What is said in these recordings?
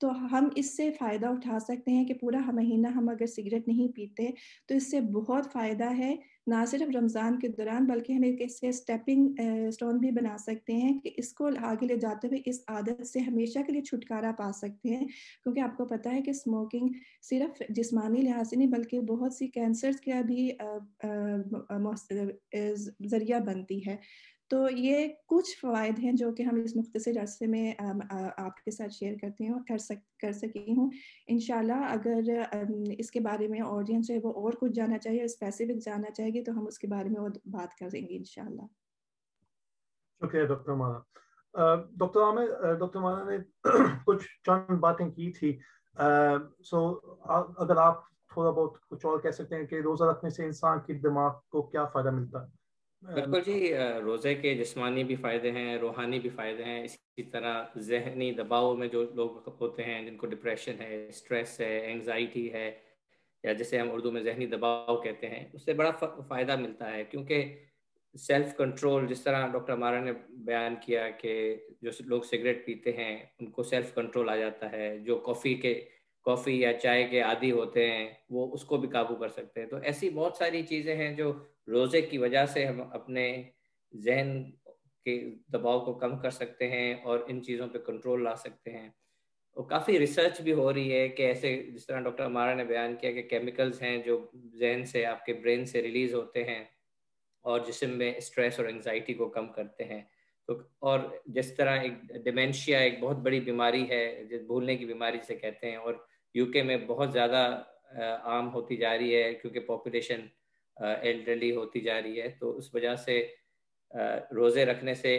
تو ہم اس سے فائدہ اٹھا سکتے ہیں کہ پورا مہینہ ہم اگر سگریٹ نہیں پیتے تو اس سے بہت فائدہ ہے، نہ صرف رمضان کے دوران بلکہ ہم ایک اس سے اسٹیپنگ اسٹون بھی بنا سکتے ہیں کہ اس کو آگے لے جاتے ہوئے اس عادت سے ہمیشہ کے لیے چھٹکارا پا سکتے ہیں، کیونکہ آپ کو پتہ ہے کہ اسموکنگ صرف جسمانی لحاظ سے نہیں بلکہ بہت سی کینسرز کا بھی ذریعہ بنتی ہے. تو یہ کچھ فوائد ہیں جو کہ ہم اس مختصر عرصے میں آپ کے ساتھ شیئر کرتے ہیں اور کر سکی ہوں. انشاءاللہ اگر اس کے بارے میں آڈینس ہے وہ اور کچھ جاننا چاہیے، اسپیسیفک جاننا چاہے گی تو ہم اس کے بارے میں اور بات کریں گے انشاءاللہ. شکریہ ڈاکٹر مانا. ڈاکٹر عامر، ڈاکٹر مانا نے کچھ چند باتیں کی تھی، سو اگر آپ تھوڑا بہت کچھ اور کہہ سکتے ہیں کہ روزہ رکھنے سے انسان کی دماغ کو کیا فائدہ ملتا ہے؟ بالکل جی، روزے کے جسمانی بھی فائدے ہیں، روحانی بھی فائدے ہیں. اسی طرح ذہنی دباؤ میں جو لوگ ہوتے ہیں جن کو ڈپریشن ہے، اسٹریس ہے، اینگزائٹی ہے، یا جسے ہم اردو میں ذہنی دباؤ کہتے ہیں، اس سے بڑا فائدہ ملتا ہے. کیونکہ سیلف کنٹرول، جس طرح ڈاکٹر مارا نے بیان کیا کہ جو لوگ سگریٹ پیتے ہیں ان کو سیلف کنٹرول آ جاتا ہے، جو کافی یا چائے کے عادی ہوتے ہیں وہ اس کو بھی قابو کر سکتے ہیں. تو ایسی بہت ساری چیزیں ہیں جو روزے کی وجہ سے ہم اپنے ذہن کے دباؤ کو کم کر سکتے ہیں اور ان چیزوں پہ کنٹرول لا سکتے ہیں. اور کافی ریسرچ بھی ہو رہی ہے کہ ایسے جس طرح ڈاکٹر مارا نے بیان کیا کہ کیمیکلز ہیں جو ذہن سے، آپ کے برین سے ریلیز ہوتے ہیں اور جسم میں اسٹریس اور انگزائٹی کو کم کرتے ہیں. تو اور جس طرح ایک ڈیمینشیا ایک بہت بڑی بیماری ہے، بھولنے کی بیماری سے کہتے ہیں، اور UK میں بہت زیادہ عام ہوتی جا رہی ہے کیونکہ پاپولیشن ایلڈرلی ہوتی جا رہی ہے. تو اس وجہ سے روزے رکھنے سے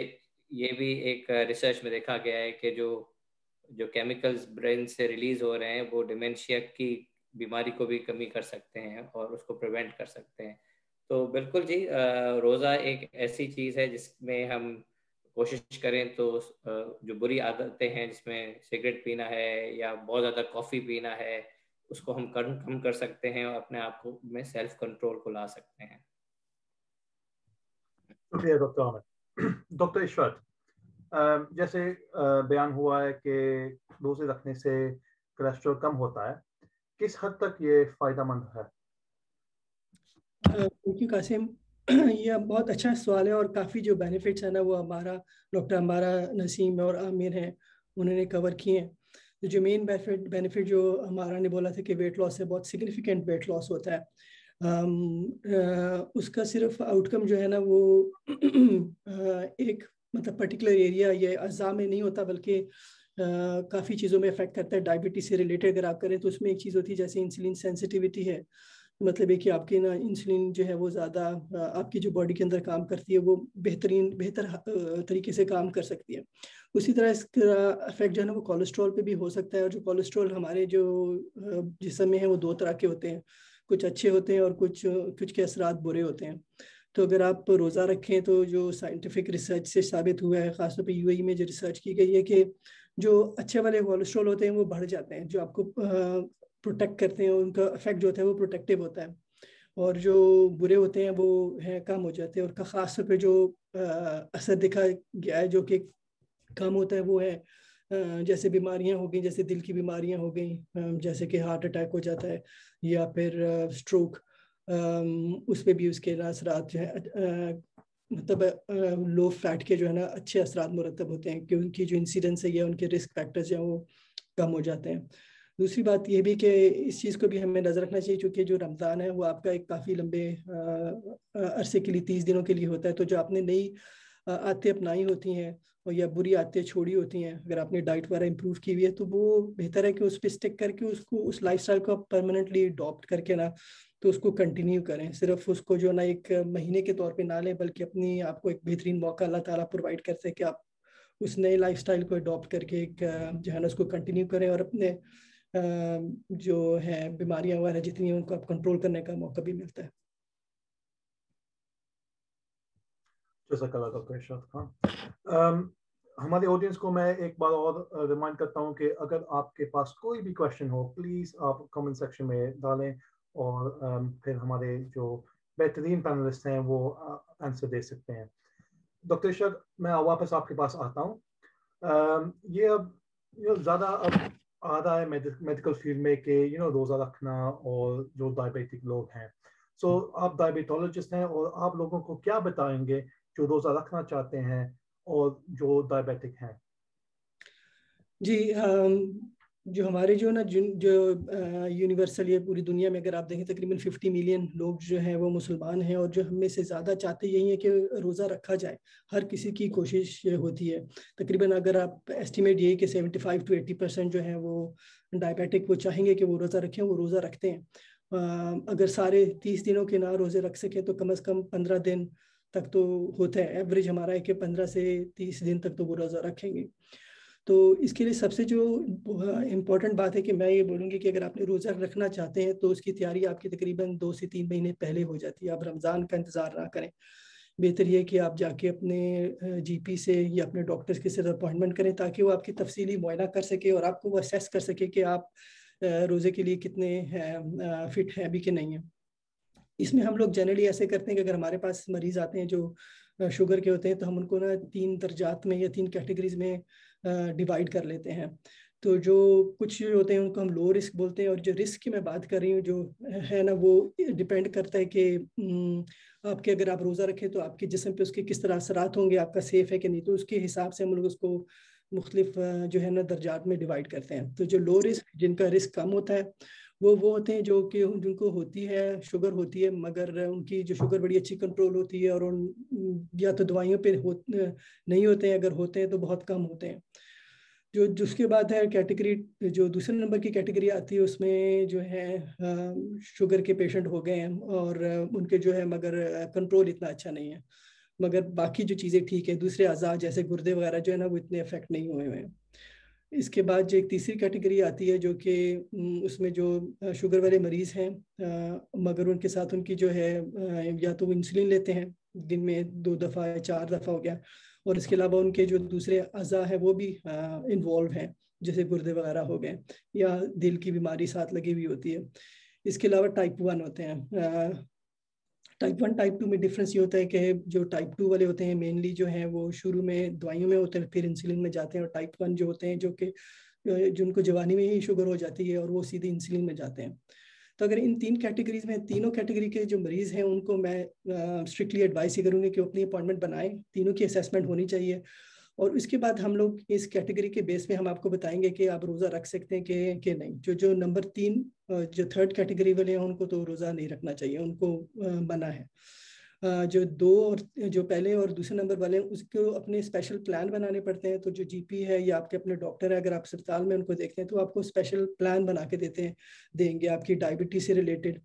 یہ بھی ایک ریسرچ میں دیکھا گیا ہے کہ جو کیمیکلز برین سے ریلیز ہو رہے ہیں وہ ڈیمینشیا کی بیماری کو بھی کمی کر سکتے ہیں اور اس کو پریونٹ کر سکتے ہیں. تو بالکل جی، روزہ ایک ایسی چیز ہے جس میں ہم کوشش کریں تو جو بری عادتیں ہیں جس میں سگریٹ پینا ہے یا بہت زیادہ کافی پینا ہے اس کو ہم کم کر سکتے ہیں اور اپنے آپ کو میں سیلف کنٹرول کو لا سکتے ہیں. شکریہ ڈاکٹر عامر. ڈاکٹر عشرت، جیسے بیان ہوا ہے کہ روزے رکھنے سے کولیسٹرول کم ہوتا ہے، کس حد تک یہ فائدہ مند ہے؟ Thank you Qasim. یہ بہت اچھا سوال ہے اور کافی جو بینیفٹس ہیں نا وہ ہمارا ڈاکٹر ہمارا نسیم اور عامر ہیں انہوں نے کور کیے ہیں. جو مین بینیفٹ جو ہمارا نے بولا تھا کہ ویٹ لاس سے بہت سگنیفیکنٹ ویٹ لاس ہوتا ہے. اس کا صرف آؤٹ کم جو ہے نا وہ ایک مطلب پرٹیکولر ایریا یا اعضاء میں نہیں ہوتا بلکہ کافی چیزوں میں افیکٹ کرتا ہے. ڈائبٹیز سے ریلیٹڈ اگر آپ کریں تو اس میں ایک چیز ہوتی ہے جیسے انسولین سینسٹیوٹی ہے، مطلب ہے کہ آپ کے نا انسولین جو ہے وہ زیادہ آپ کی جو باڈی کے اندر کام کرتی ہے وہ بہتر طریقے سے کام کر سکتی ہے. اسی طرح اس کا افیکٹ جو ہے نا وہ کولیسٹرول پہ بھی ہو سکتا ہے. اور جو کولیسٹرول ہمارے جو جسم میں ہے وہ دو طرح کے ہوتے ہیں، کچھ اچھے ہوتے ہیں اور کچھ کے اثرات برے ہوتے ہیں. تو اگر آپ روزہ رکھیں تو جو سائنٹیفک ریسرچ سے ثابت ہوا ہے، خاص طور پہ UAE میں جو ریسرچ کی گئی ہے کہ جو اچھے والے کولیسٹرول ہوتے ہیں وہ بڑھ جاتے ہیں، جو آپ کو پروٹیکٹ کرتے ہیں، ان کا افیکٹ جو ہوتا ہے وہ پروٹیکٹیو ہوتا ہے. اور جو برے ہوتے ہیں وہ کم ہو جاتے ہیں. اور خاص طور پہ جو اثر دیکھا گیا ہے جو کہ کم ہوتا ہے وہ ہے جیسے بیماریاں ہو گئیں، جیسے دل کی بیماریاں ہو گئیں، جیسے کہ ہارٹ اٹیک ہو جاتا ہے یا پھر اسٹروک، اس پہ بھی اس کے اثرات جو ہے مطلب لو فیٹ کے جو ہے نا اچھے اثرات مرتب ہوتے ہیں کہ ان کی جو انسیڈنس ہے یا ان کے رسک فیکٹرز ہیں وہ کم ہو جاتے ہیں. دوسری بات یہ بھی کہ اس چیز کو بھی ہمیں نظر رکھنا چاہیے چونکہ جو رمضان ہے وہ آپ کا ایک کافی لمبے عرصے کے لیے 30 دنوں کے لیے ہوتا ہے. تو جو آپ نے نئی عادتیں اپنائی ہوتی ہیں اور یا بری عادتیں چھوڑی ہوتی ہیں، اگر آپ نے ڈائٹ وغیرہ امپروو کی ہوئی ہے تو وہ بہتر ہے کہ اس پہ اسٹک کر کے اس لائف اسٹائل کو آپ پرماننٹلی اڈاپٹ کر کے نا تو اس کو کنٹینیو کریں. صرف اس کو جو نا ایک مہینے کے طور پہ نہ لیں بلکہ اپنی آپ کو ایک بہترین موقع اللہ تعالیٰ پرووائڈ کرتے ہیں کہ آپ اس نئے لائف اسٹائل کو اڈاپٹ کر کے ایک جو ہے نا اس کو کنٹینیو کریں اور اپنے جو ہے بیماریاں وغیرہ جتنی ہیں ان کو آپ کنٹرول کرنے کا موقع بھی ملتا ہے. جزاک اللہ ڈاکٹر عشرت خان. ہمارے آڈینس کو میں ایک بار اور ریمائنڈ کرتا ہوں کہ اگر آپ کے پاس کوئی بھی کویشچن ہو پلیز آپ کمنٹ سیکشن میں ڈالیں اور پھر ہمارے جو بہترین پینلسٹ ہیں وہ آنسر دے سکتے ہیں. ڈاکٹر عشرت، میں واپس آپ کے پاس آتا ہوں. یہ اب زیادہ اب آ رہا ہے میڈیکل فیلڈ میں کہ روزہ رکھنا اور جو ڈائبیٹک لوگ ہیں. سو آپ ڈائبیٹولوجسٹ ہیں اور آپ لوگوں کو کیا بتائیں گے جو روزہ رکھنا چاہتے ہیں اور جو ڈائبیٹک ہیں؟ جی جو ہمارے جو نا جو یونیورسل یہ پوری دنیا میں اگر آپ دیکھیں تقریباً 50 ملین لوگ جو ہیں وہ مسلمان ہیں, اور جو ہم میں سے زیادہ چاہتے یہی ہے کہ روزہ رکھا جائے. ہر کسی کی کوشش ہوتی ہے. تقریباً اگر آپ ایسٹیمیٹ یہی کہ 75 to 80% جو ہیں وہ ڈائبیٹک وہ چاہیں گے کہ وہ روزہ رکھیں, وہ روزہ رکھتے ہیں. اگر سارے 30 دنوں کے نہ روزے رکھ سکیں تو کم از کم 15 دن تک تو ہوتا ہے. ایوریج ہمارا ہے کہ 15 سے 30 دن تک تو وہ روزہ رکھیں گے. تو اس کے لیے سب سے جو امپورٹنٹ بات ہے کہ میں یہ بولوں گی کہ اگر آپ نے روزہ رکھنا چاہتے ہیں تو اس کی تیاری آپ کی تقریباً 2 سے 3 مہینے پہلے ہو جاتی ہے. آپ رمضان کا انتظار نہ کریں. بہتر یہ کہ آپ جا کے اپنے جی پی سے یا اپنے ڈاکٹر کے ساتھ اپوائنٹمنٹ کریں تاکہ وہ آپ کی تفصیلی معائنہ کر سکے اور آپ کو وہ اسیس کر سکے کہ آپ روزے کے لیے کتنے فٹ ہیں ابھی کہ نہیں ہیں. اس میں ہم لوگ جنرلی ایسے کرتے ہیں کہ اگر ہمارے پاس مریض آتے ہیں جو شوگر کے ہوتے ہیں تو ہم ان کو نا 3 درجات میں یا 3 کیٹیگریز میں ڈیوائڈ کر لیتے ہیں. تو جو کچھ ہوتے ہیں ان کو ہم لو رسک بولتے ہیں, اور جو رسک کی میں بات کر رہی ہوں جو ہے نا وہ ڈیپینڈ کرتا ہے کہ آپ کے اگر آپ روزہ رکھیں تو آپ کے جسم پہ اس کے کس طرح اثرات ہوں گے, آپ کا سیف ہے کہ نہیں. تو اس کے حساب سے ہم لوگ اس کو مختلف جو ہے نا درجات میں ڈیوائڈ کرتے ہیں. تو جو لو رسک جن کا رسک کم ہوتا ہے وہ ہوتے ہیں جو کہ جن کو ہوتی ہے شوگر ہوتی ہے مگر ان کی جو شوگر بڑی اچھی کنٹرول ہوتی ہے اور ان یا تو دوائیوں پہ نہیں ہوتے ہیں, اگر ہوتے ہیں تو بہت کم ہوتے ہیں. جو اس کے بعد ہے کیٹیگری, جو دوسرے نمبر کی کیٹیگری آتی ہے اس میں جو ہے شوگر کے پیشنٹ ہو گئے ہیں اور ان کے جو ہے مگر کنٹرول اتنا اچھا نہیں ہے, مگر باقی جو چیزیں ٹھیک ہے. دوسرے اعضاء جیسے گردے وغیرہ جو ہے نا وہ اتنے افیکٹ نہیں ہوئے ہیں. اس کے بعد جو ایک تیسری کیٹیگری آتی ہے جو کہ اس میں جو شوگر والے مریض ہیں مگر ان کے ساتھ ان کی جو ہے یا تو وہ انسولین لیتے ہیں دن میں 2 دفعہ یا 4 دفعہ ہو گیا, اور اس کے علاوہ ان کے جو دوسرے اعضاء ہیں وہ بھی انوالو ہیں جیسے گردے وغیرہ ہو گئے یا دل کی بیماری ساتھ لگی ہوئی ہوتی ہے. اس کے علاوہ ٹائپ 1 ہوتے ہیں. ٹائپ 1 ٹائپ 2 میں ڈفرینس یہ ہوتا ہے کہ جو ٹائپ 2 والے ہوتے ہیں مینلی جو ہیں وہ شروع میں دوائیوں میں ہوتے ہیں پھر انسولین میں جاتے ہیں, اور ٹائپ 1 جو ہوتے ہیں جو کہ جن کو جوانی میں ہی شوگر ہو جاتی ہے اور وہ سیدھے انسولین میں جاتے ہیں. تو اگر ان 3 کیٹیگریز میں تینوں کیٹیگری کے جو مریض ہیں ان کو میں اسٹرکٹلی ایڈوائز ہی کروں گی کہ اپنی اپوائنٹمنٹ بنائیں. تینوں کی اسیسمنٹ ہونی چاہیے, اور اس کے بعد ہم لوگ اس کیٹیگری کے بیس پہ ہم آپ کو بتائیں گے کہ آپ روزہ رکھ سکتے ہیں کہ نہیں. جو نمبر 3 جو 3rd کیٹیگری والے ہیں ان کو تو روزہ نہیں رکھنا چاہیے, ان کو منع ہے. جو 2 اور جو پہلے اور دوسرے نمبر والے ہیں اس کو اپنے اسپیشل پلان بنانے پڑتے ہیں. تو جو جی پی ہے یا آپ کے اپنے ڈاکٹر ہے اگر آپ اسپتال میں ان کو دیکھتے ہیں تو آپ کو اسپیشل پلان بنا کے دیں گے آپ کی ڈائبٹیز سے ریلیٹڈ.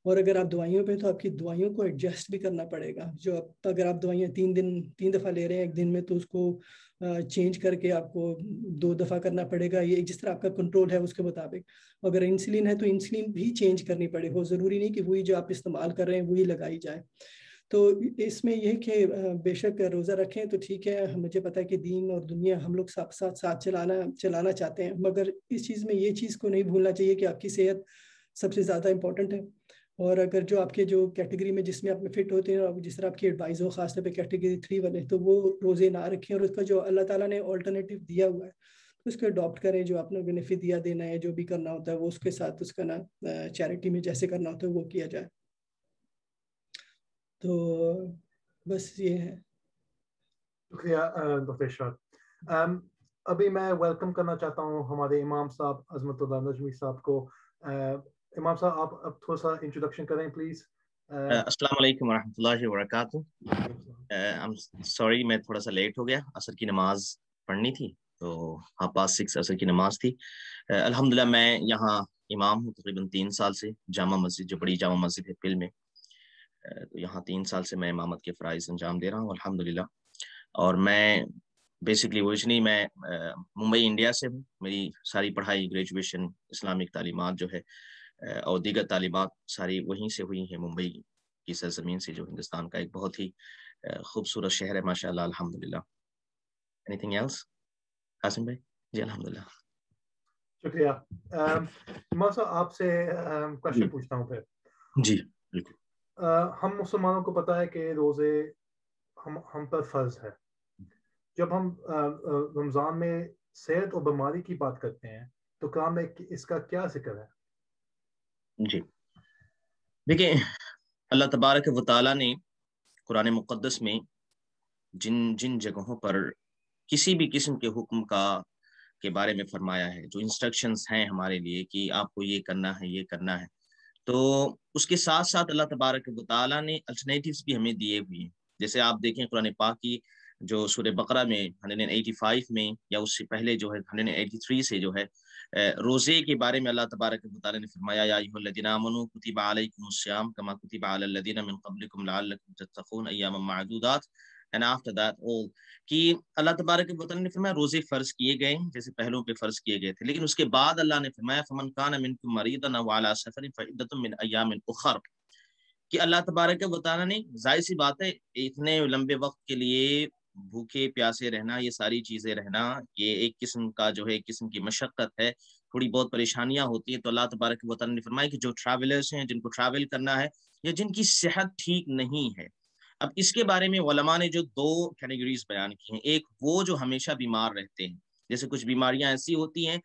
اور اگر آپ دوائیوں پہ تو آپ کی دوائیوں کو ایڈجسٹ بھی کرنا پڑے گا. جو اگر آپ دوائیاں 3 دفعہ لے رہے ہیں ایک دن میں تو اس کو چینج کر کے آپ کو 2 دفعہ کرنا پڑے گا, یہ جس طرح آپ کا کنٹرول ہے اس کے مطابق. اگر انسولین ہے تو انسولین بھی چینج کرنی پڑے گا, ضروری نہیں کہ وہی جو آپ استعمال کر رہے ہیں وہی لگائی جائے. تو اس میں یہ کہ بے شک روزہ رکھیں تو ٹھیک ہے, مجھے پتا ہے کہ دین اور دنیا ہم لوگ ساتھ چلانا چاہتے ہیں, مگر اس چیز میں یہ چیز کو نہیں بھولنا چاہیے کہ آپ کی صحت سب سے زیادہ امپورٹنٹ ہے. اور اگر جو آپ کے جو کیٹیگری میں جس میں آپ میں فٹ ہوتے ہیں اور جس طرح آپ کی ایڈوائز ہو خاص طور پہ کیٹیگری 3 والے تو وہ روزے نہ رکھیں, اور اس کا جو اللہ تعالیٰ نے آلٹرنیٹیو دیا ہوا ہے اس کو اڈاپٹ کریں. جو آپ نے بینیفٹ دیا دینا ہے جو بھی کرنا ہوتا ہے وہ اس کے ساتھ اس کا نا چیریٹی میں جیسے کرنا ہوتا ہے وہ کیا جائے. تو بس یہ ہے. شکریہ ڈاکٹر ارشاد. ابھی میں ویلکم کرنا چاہتا ہوں ہمارے امام صاحب عظمت اللہ نجمی صاحب کو. امام صاحب آپ اب تھوڑا سا انٹروڈکشن کریں پلیز. السلام علیکم ورحمۃ اللہ وبرکاتہ. سوری میں تھوڑا سا لیٹ ہو گیا, عصر کی نماز پڑھنی تھی تو 6:30 عصر کی نماز تھی. الحمدللہ میں یہاں امام ہوں تقریباً 3 سال سے, جامع مسجد جو بڑی جامع مسجد ہے پل میں, تو یہاں 3 سال سے میں امامت کے فرائض انجام دے رہا ہوں الحمدللہ. اور میں بیسکلی اوریجنلی میں ممبئی انڈیا سے ہوں. میری ساری پڑھائی گریجویشن اسلامک تعلیمات جو ہے اور دیگر تعلیمات ساری وہیں سے ہوئی ہیں, ممبئی کی سرزمین سے جو ہندوستان کا ایک بہت ہی خوبصورت شہر ہے ماشاء اللہ الحمدللہ. اینی تھنگ ایلس قاسم بھائی؟ جی الحمدللہ. شکریہ. امام صاحب آپ سے کوشچن پوچھتا ہوں پھر. جی بالکل. ہم مسلمانوں کو پتا ہے کہ روزے ہم پر فرض ہے. جب ہم رمضان میں صحت اور بیماری کی بات کرتے ہیں تو قرآن میں اس کا کیا ذکر ہے؟ جی دیکھیں، اللہ تبارک و تعالیٰ نے قرآن مقدس میں جن جن جگہوں پر کسی بھی قسم کے حکم کے بارے میں فرمایا ہے، جو انسٹرکشنز ہیں ہمارے لیے کہ آپ کو یہ کرنا ہے یہ کرنا ہے، تو اس کے ساتھ ساتھ اللہ تبارک و تعالیٰ نے الٹرنیٹیوز بھی ہمیں دیے ہوئے ہیں. جیسے آپ دیکھیں قرآن پاک کی جو سورہ بقرہ میں 185 میں یا اس سے پہلے جو ہے 183 سے جو ہے روزے کے بارے میں اللہ تبارک و تعالیٰ نے فرمایا یا ایھا الذین آمنوا کتب علیکم الصیام کما کتب علی الذین من قبلکم لعلکم تتقون ایاما معدودات. And after that all کہ اللہ تبارک و تعالیٰ نے فرمایا روزے فرض کیے گئے جیسے پہلوں پہ فرض کیے گئے تھے، لیکن اس کے بعد اللہ نے فرمایا فمن کان منکم مریضا او علی سفر فعدۃ من ایام اخر، کہ اللہ تبارک و تعالیٰ نے ظاہر سی بات ہے اتنے لمبے وقت کے لیے بھوکے پیاسے رہنا، یہ ساری چیزیں رہنا، یہ ایک قسم کا جو ہے ایک قسم کی مشقت ہے، تھوڑی بہت پریشانیاں ہوتی ہیں. تو اللہ تبارک و تعالیٰ نے فرمایا کہ جو ٹریولرز ہیں، جن کو ٹریول کرنا ہے یا جن کی صحت ٹھیک نہیں ہے. اب اس کے بارے میں علماء نے جو 2 کیٹیگریز بیان کی ہیں. ایک وہ جو ہمیشہ بیمار رہتے ہیں، جیسے کچھ بیماریاں ایسی ہوتی ہیں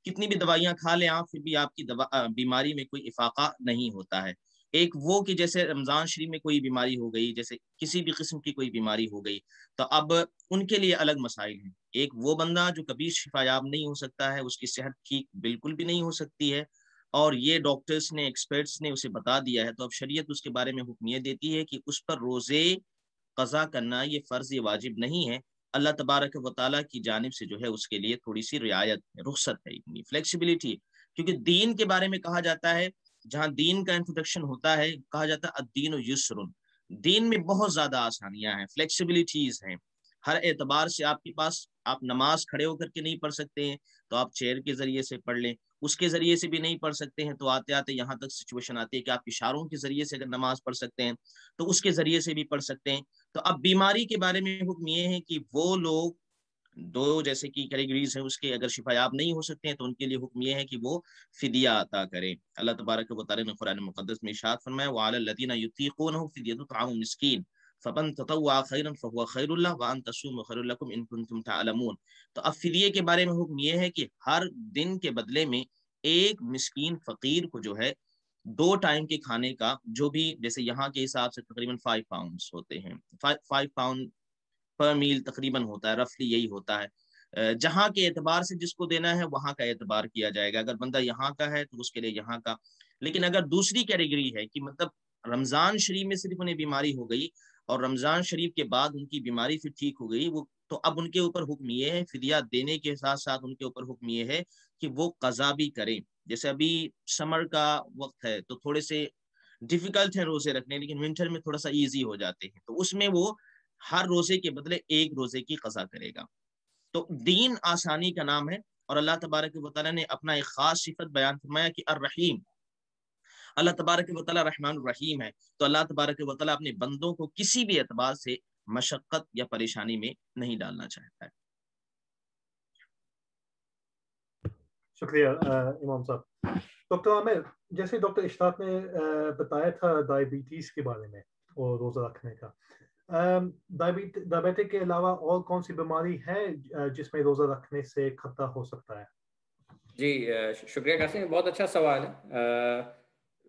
کتنی بھی دوائیاں کھا لیں آپ، پھر بھی آپ کی بیماری میں کوئی افاقہ نہیں ہوتا ہے. ایک وہ کہ جیسے رمضان شریف میں کوئی بیماری ہو گئی، جیسے کسی بھی قسم کی کوئی بیماری ہو گئی، تو اب ان کے لیے الگ مسائل ہیں. ایک وہ بندہ جو کبھی شفا یاب نہیں ہو سکتا ہے، اس کی صحت ٹھیک بالکل بھی نہیں ہو سکتی ہے، اور یہ ڈاکٹرز نے ایکسپرٹس نے اسے بتا دیا ہے، تو اب شریعت اس کے بارے میں حکم یہ دیتی ہے کہ اس پر روزے قضا کرنا یہ فرض، یہ واجب نہیں ہے. اللہ تبارک و تعالیٰ کی جانب سے جو ہے اس کے لیے تھوڑی سی رعایت ہے، رخصت ہے، اتنی فلیکسیبلٹی، کیونکہ دین کے بارے میں کہا جاتا ہے، جہاں دین کا انٹروڈکشن ہوتا ہے کہا جاتا ہے الدین یسر، دین میں بہت زیادہ آسانیاں ہیں، فلیکسیبلٹیز ہیں ہر اعتبار سے. آپ کے پاس آپ نماز کھڑے ہو کر کے نہیں پڑھ سکتے ہیں تو آپ چیئر کے ذریعے سے پڑھ لیں، اس کے ذریعے سے بھی نہیں پڑھ سکتے ہیں تو آتے آتے یہاں تک سچویشن آتی ہے کہ آپ اشاروں کے ذریعے سے اگر نماز پڑھ سکتے ہیں تو اس کے ذریعے سے بھی پڑھ سکتے ہیں. تو اب بیماری کے بارے میں حکم یہ ہے کہ وہ لوگ 2 جیسے کی کیٹیگریز ہیں، اس کے اگر شفا یاب نہیں ہو سکتے ہیں تو ان کے لیے حکم یہ ہے کہ وہ فدیہ عطا کریں. اللہ تبارک و تعالیٰ نے قرآن مقدس میں ارشاد فرمایا وعلی الذین یطیقونہ فدیۃ طعام مسکین فمن تطوع خیرا فهو خیر له وان تصوموا خیر لکم ان کنتم تعلمون. تو اب فدیے کے بارے میں حکم یہ ہے کہ ہر دن کے بدلے میں ایک مسکین فقیر کو جو ہے 2 ٹائم کے کھانے کا، جو بھی جیسے یہاں کے حساب سے تقریباً 5 پاؤنڈ ہوتے ہیں، 5 پاؤنڈ پر میل تقریباً ہوتا ہے، رفلی یہی ہوتا ہے. جہاں کے اعتبار سے جس کو دینا ہے وہاں کا اعتبار کیا جائے گا، اگر بندہ یہاں کا ہے تو اس کے لیے یہاں کا. لیکن اگر دوسری کیٹیگری ہے کہ مطلب رمضان شریف میں صرف انہیں بیماری ہو گئی اور رمضان شریف کے بعد ان کی بیماری پھر ٹھیک ہو گئی، وہ تو اب ان کے اوپر حکم یہ ہے، فدیہ دینے کے ساتھ ساتھ ان کے اوپر حکم یہ ہے کہ وہ قضا بھی کریں. جیسے ابھی سمر کا وقت ہے تو تھوڑے سے ڈیفیکلٹ ہیں روزے رکھنے، لیکن ونٹر میں تھوڑا سا ایزی ہو جاتے ہیں، تو اس میں وہ ہر روزے کے بدلے ایک روزے کی قضا کرے گا. تو دین آسانی کا نام ہے، اور اللہ تبارک و تعالیٰ نے اپنا ایک خاص صفت بیان فرمایا کہ الرحیم، اللہ تبارک و تعالیٰ رحمان الرحیم ہے. تو اللہ تبارک و تعالیٰ اپنے بندوں کو کسی بھی اعتبار سے مشقت یا پریشانی میں نہیں ڈالنا چاہتا ہے. شکریہ امام صاحب. ڈاکٹر عامر، جیسے ڈاکٹر اشتاق نے بتایا تھا ڈائبٹیز کے بارے میں اور روزہ رکھنے کا، ڈائبٹک کے علاوہ اور کون سی بیماری ہے جس میں روزہ رکھنے سے خطرہ ہو سکتا ہے؟ جی شکریہ قاسم، بہت اچھا سوال ہے.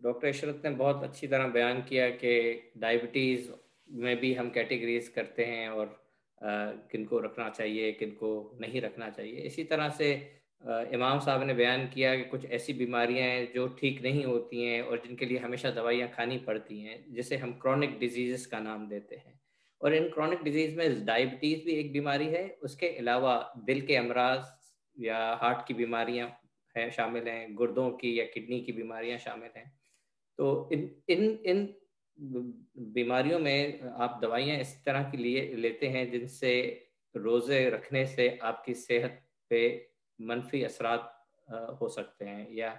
ڈاکٹر عشرت نے بہت اچھی طرح بیان کیا کہ ڈائبٹیز میں بھی ہم کیٹیگریز کرتے ہیں اور کن کو رکھنا چاہیے کن کو نہیں رکھنا چاہیے. اسی طرح سے امام صاحب نے بیان کیا کہ کچھ ایسی بیماریاں ہیں جو ٹھیک نہیں ہوتی ہیں اور جن کے لیے ہمیشہ دوائیاں کھانی پڑتی ہیں، جسے ہم کرونک ڈیزیزز کا نام دیتے ہیں. اور ان کرونک ڈیزیز میں ڈائبٹیز بھی ایک بیماری ہے، اس کے علاوہ دل کے امراض یا ہارٹ کی بیماریاں ہیں شامل ہیں، گردوں کی یا کڈنی کی بیماریاں شامل ہیں. تو ان بیماریوں میں آپ دوائیاں اس طرح کی لیتے ہیں جن سے روزے رکھنے سے آپ کی صحت پہ منفی اثرات ہو سکتے ہیں یا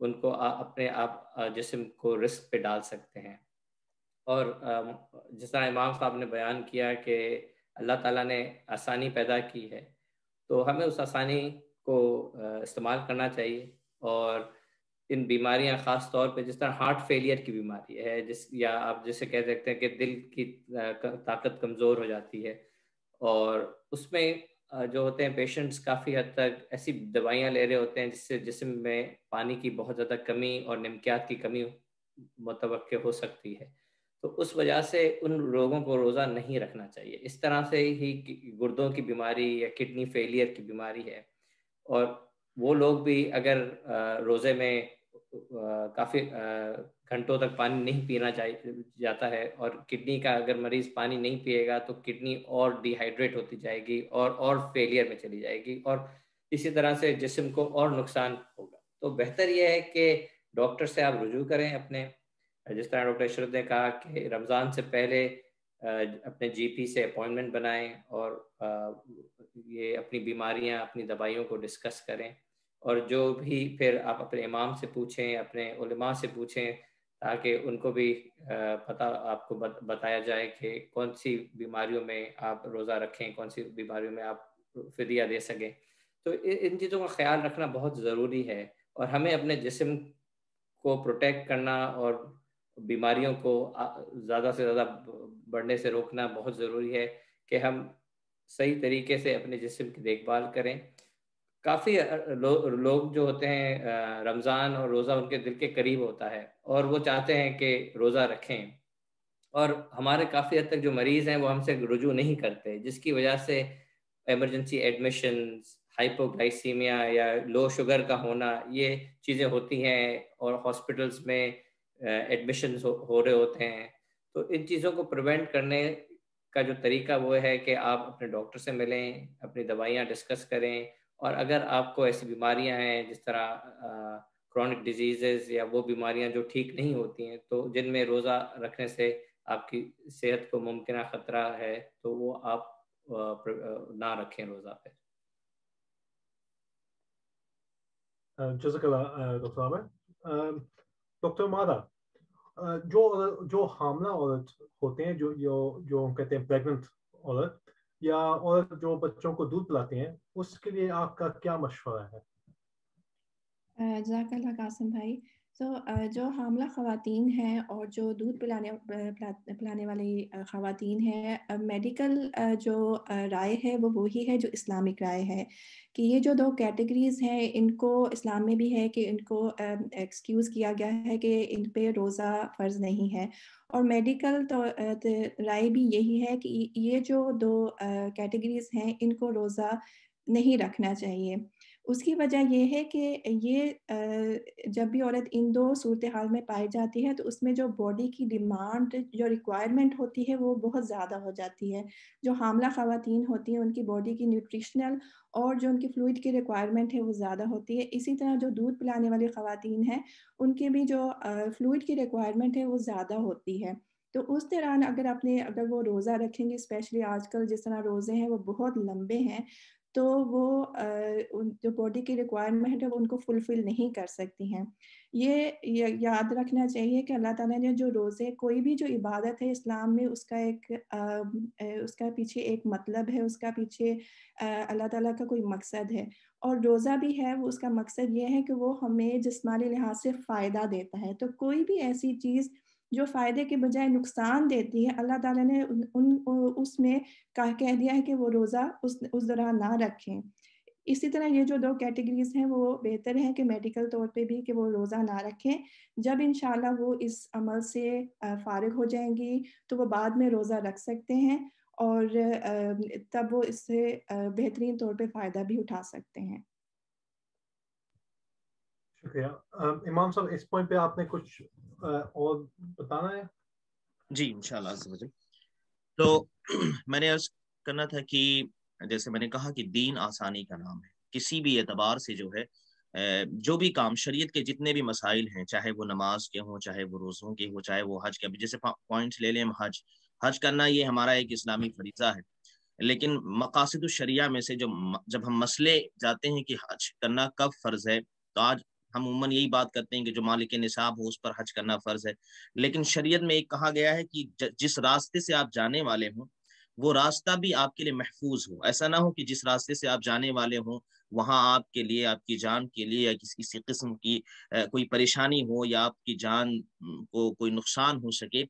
ان کو اپنے آپ جسم کو رسک پہ ڈال سکتے ہیں. اور جس طرح امام صاحب نے بیان کیا کہ اللہ تعالیٰ نے آسانی پیدا کی ہے، تو ہمیں اس آسانی کو استعمال کرنا چاہیے. اور ان بیماریاں خاص طور پہ جس طرح ہارٹ فیلئر کی بیماری ہے، یا آپ جسے کہہ سکتے ہیں کہ دل کی طاقت کمزور ہو جاتی ہے، اور اس میں جو ہوتے ہیں پیشنٹس کافی حد تک ایسی دوائیاں لے رہے ہوتے ہیں جس سے جسم میں پانی کی بہت زیادہ کمی اور نمکیات کی کمی متوقع ہو سکتی ہے، تو اس وجہ سے ان لوگوں کو روزہ نہیں رکھنا چاہیے. اس طرح سے ہی گردوں کی بیماری یا کڈنی فیلئر کی بیماری ہے، اور وہ لوگ بھی اگر روزے میں کافی گھنٹوں تک پانی نہیں پینا جاتا ہے، اور کڈنی کا اگر مریض پانی نہیں پیے گا تو کڈنی اور ڈی ہائیڈریٹ ہوتی جائے گی اور فیلئر میں چلی جائے گی، اور اسی طرح سے جسم کو اور نقصان ہوگا. تو بہتر یہ ہے کہ ڈاکٹر سے آپ رجوع کریں اپنے، جس طرح ڈاکٹر اشرت نے کہا کہ رمضان سے پہلے اپنے جی پی سے اپوائنٹمنٹ بنائیں اور یہ اپنی بیماریاں اپنی دوائیوں کو ڈسکس کریں، اور جو بھی پھر آپ اپنے امام سے پوچھیں، اپنے علماء سے پوچھیں، تاکہ ان کو بھی پتہ آپ کو بتایا جائے کہ کون سی بیماریوں میں آپ روزہ رکھیں، کون سی بیماریوں میں آپ فدیہ دے سکیں. تو ان چیزوں کا خیال رکھنا بہت ضروری ہے، اور ہمیں اپنے جسم کو پروٹیکٹ کرنا اور بیماریوں کو زیادہ سے زیادہ بڑھنے سے روکنا بہت ضروری ہے کہ ہم صحیح طریقے سے اپنے جسم کی دیکھ بھال کریں. کافی لوگ جو ہوتے ہیں رمضان اور روزہ ان کے دل کے قریب ہوتا ہے اور وہ چاہتے ہیں کہ روزہ رکھیں، اور ہمارے کافی حد تک جو مریض ہیں وہ ہم سے رجوع نہیں کرتے، جس کی وجہ سے ایمرجنسی ایڈمیشنز، ہائپوگلائسیمیا یا لو شوگر کا ہونا، یہ چیزیں ہوتی ہیں، اور ہاسپٹلس میں ایڈمیشنز ہو رہے ہوتے ہیں. تو ان چیزوں کو پریونٹ کرنے کا جو طریقہ وہ ہے کہ آپ اپنے ڈاکٹر سے ملیں، اپنی دوائیاں ڈسکس کریں، اور اگر آپ کو ایسی بیماریاں ہیں جس طرح کرونک ڈیزیزز یا وہ بیماریاں جو ٹھیک نہیں ہوتی ہیں، تو جن میں روزہ رکھنے سے آپ کی صحت کو ممکنہ خطرہ ہے، تو وہ آپ نہ رکھیں روزہ پہ. جزاک اللہ ڈاکٹر عامر. ڈاکٹر مادا، جو حاملہ عورت ہوتے ہیں، جو کہتے ہیں پریگننٹ عورت، یا عورت جو بچوں کو دودھ پلاتے ہیں، اس کے لیے آپ کا کیا مشورہ ہے؟ جزاک اللہ قاسم بھائی. تو جو حاملہ خواتین ہیں اور جو دودھ پلانے والی خواتین ہیں، میڈیکل جو رائے ہے وہ وہی ہے جو اسلامک رائے ہے، کہ یہ جو دو کیٹیگریز ہیں ان کو اسلام میں بھی ہے کہ ان کو ایکسکیوز کیا گیا ہے کہ ان پہ روزہ فرض نہیں ہے، اور میڈیکل تو رائے بھی یہی ہے کہ یہ جو دو کیٹیگریز ہیں ان کو روزہ نہیں رکھنا چاہیے. اس کی وجہ یہ ہے کہ یہ جب بھی عورت ان دو صورتحال میں پائی جاتی ہے تو اس میں جو باڈی کی ڈیمانڈ، جو ریکوائرمنٹ ہوتی ہے وہ بہت زیادہ ہو جاتی ہے. جو حاملہ خواتین ہوتی ہیں ان کی باڈی کی نیوٹریشنل اور جو ان کی فلوئڈ کی ریکوائرمنٹ ہے وہ زیادہ ہوتی ہے. اسی طرح جو دودھ پلانے والی خواتین ہیں ان کے بھی جو فلوئڈ کی ریکوائرمنٹ ہے وہ زیادہ ہوتی ہے. تو اس دوران اگر وہ روزہ رکھیں گے، اسپیشلی آج کل جس طرح روزے ہیں وہ بہت لمبے ہیں، تو وہ جو باڈی کی ریکوائرمنٹ ہے وہ ان کو فلفل نہیں کر سکتی ہیں. یہ یاد رکھنا چاہیے کہ اللہ تعالیٰ نے جو روزے، کوئی بھی جو عبادت ہے اسلام میں، اس کا پیچھے ایک مطلب ہے، اس کا پیچھے اللہ تعالیٰ کا کوئی مقصد ہے. اور روزہ بھی ہے، وہ اس کا مقصد یہ ہے کہ وہ ہمیں جسمانی لحاظ سے فائدہ دیتا ہے. تو کوئی بھی ایسی چیز جو فائدے کے بجائے نقصان دیتی ہے، اللہ تعالیٰ نے اس میں کہہ دیا ہے کہ وہ روزہ اس دوران نہ رکھیں. اسی طرح یہ جو دو کیٹیگریز ہیں وہ بہتر ہے کہ میڈیکل طور پہ بھی کہ وہ روزہ نہ رکھیں. جب انشاءاللہ وہ اس عمل سے فارغ ہو جائیں گی تو وہ بعد میں روزہ رکھ سکتے ہیں، اور تب وہ اس سے بہترین طور پہ فائدہ بھی اٹھا سکتے ہیں. شکریہ. امام صاحب، اس پوائنٹ پہ آپ نے کچھ اور بتانا ہے؟ جی انشاءاللہ. تو میں نے عرض کرنا تھا کہ جیسے میں نے کہا کہ دین آسانی کا نام ہے. کسی بھی اعتبار سے جو ہے جو بھی کام شریعت کے جتنے بھی مسائل ہیں، چاہے وہ نماز کے ہوں، چاہے وہ روزوں کے ہوں، چاہے وہ حج کے، جیسے پوائنٹس لے لیں ہم، حج کرنا یہ ہمارا ایک اسلامی فریضہ ہے. لیکن مقاصد الشریعہ میں سے جب ہم مسئلے جاتے ہیں کہ حج کرنا کب فرض ہے، تو آج ہم عموماً یہی بات کرتے ہیں کہ جو مالک نصاب ہو اس پر حج کرنا فرض ہے. لیکن شریعت میں ایک کہا گیا ہے کہ جس راستے سے آپ جانے والے ہوں وہ راستہ بھی آپ کے لیے محفوظ ہو. ایسا نہ ہو کہ جس راستے سے آپ جانے والے ہوں وہاں آپ کے لیے، آپ کی جان کے لیے یا کسی قسم کی کوئی پریشانی ہو یا آپ کی جان کو کوئی نقصان ہو سکے.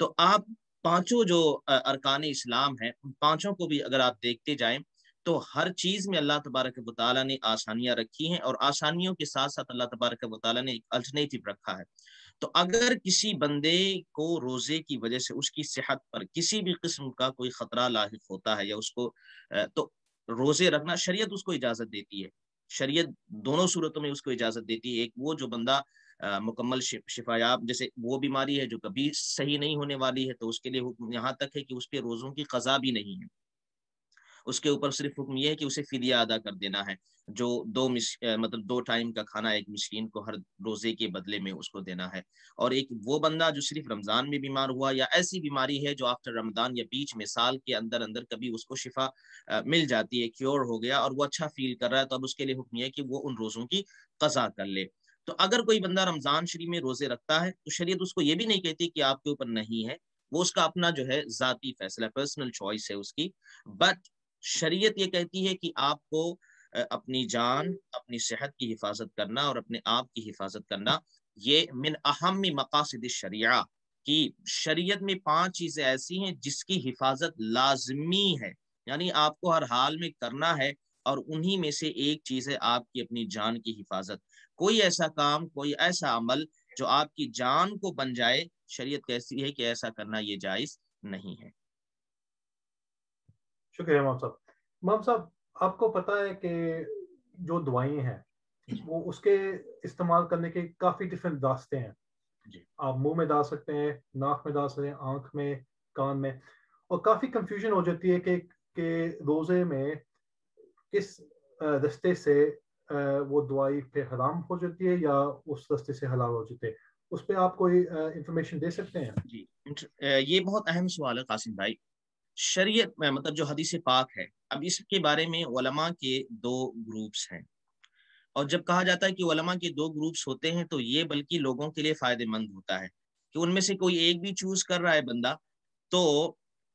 تو آپ پانچوں جو ارکان اسلام ہیں ان پانچوں کو بھی اگر آپ دیکھتے جائیں تو ہر چیز میں اللہ تبارک و تعالیٰ نے آسانیاں رکھی ہیں، اور آسانیوں کے ساتھ ساتھ اللہ تبارک و تعالیٰ نے ایک الٹرنیٹو رکھا ہے. تو اگر کسی بندے کو روزے کی وجہ سے اس کی صحت پر کسی بھی قسم کا کوئی خطرہ لاحق ہوتا ہے یا اس کو تو روزے رکھنا شریعت اس کو اجازت دیتی ہے. شریعت دونوں صورتوں میں اس کو اجازت دیتی ہے. ایک وہ جو بندہ مکمل شفایاب، جیسے وہ بیماری ہے جو کبھی صحیح نہیں ہونے والی ہے، تو اس کے لیے حکم یہاں تک ہے کہ اس پہ روزوں کی قضا بھی نہیں ہے. اس کے اوپر صرف حکم یہ ہے کہ اسے فدیہ ادا کر دینا ہے، جو مطلب 2 ٹائم کا کھانا ایک مسکین کو ہر روزے کے بدلے میں اس کو دینا ہے. اور ایک وہ بندہ جو صرف رمضان میں بیمار ہوا یا ایسی بیماری ہے جو آفٹر رمضان یا بیچ میں سال کے اندر اندر کبھی اس کو شفا مل جاتی ہے، کیور ہو گیا اور وہ اچھا فیل کر رہا ہے، تو اب اس کے لیے حکم یہ ہے کہ وہ ان روزوں کی قضا کر لے. تو اگر کوئی بندہ رمضان شریف میں روزے رکھتا ہے تو شریعت اس کو یہ بھی نہیں کہتی کہ آپ کے اوپر نہیں ہے، وہ اس کا اپنا جو ہے ذاتی فیصلہ، پرسنل چوائس ہے اس کی. بٹ شریعت یہ کہتی ہے کہ آپ کو اپنی جان، اپنی صحت کی حفاظت کرنا اور اپنے آپ کی حفاظت کرنا یہ من اہم مقاصد الشریعہ کی. شریعت میں 5 چیزیں ایسی ہیں جس کی حفاظت لازمی ہے، یعنی آپ کو ہر حال میں کرنا ہے، اور انہی میں سے ایک چیز ہے آپ کی اپنی جان کی حفاظت. کوئی ایسا کام، کوئی ایسا عمل جو آپ کی جان کو بن جائے، شریعت کہتی ہے کہ ایسا کرنا یہ جائز نہیں ہے. شکریہ امام صاحب. امام صاحب آپ کو پتا ہے کہ جو دوائیں ہیں وہ اس کے استعمال کرنے کے کافی ڈفرینٹ راستے ہیں. آپ منہ میں ڈال سکتے ہیں، ناک میں ڈال سکتے ہیں، آنکھ میں، کان میں، اور کافی کنفیوژن ہو جاتی ہے کہ روزے میں کس رستے سے وہ دوائی پہ حرام ہو جاتی ہے یا اس رستے سے حلال ہو جاتی ہے. اس پہ آپ کوئی انفارمیشن دے سکتے ہیں؟ جی، یہ بہت اہم سوال ہے قاسم بھائی. شریعت میں مطلب جو حدیث پاک ہے، اب اس کے بارے میں علماء کے 2 گروپس ہیں، اور جب کہا جاتا ہے کہ علماء کے 2 گروپس ہوتے ہیں تو یہ بلکہ لوگوں کے لیے فائدہ مند ہوتا ہے کہ ان میں سے کوئی ایک بھی چوز کر رہا ہے بندہ تو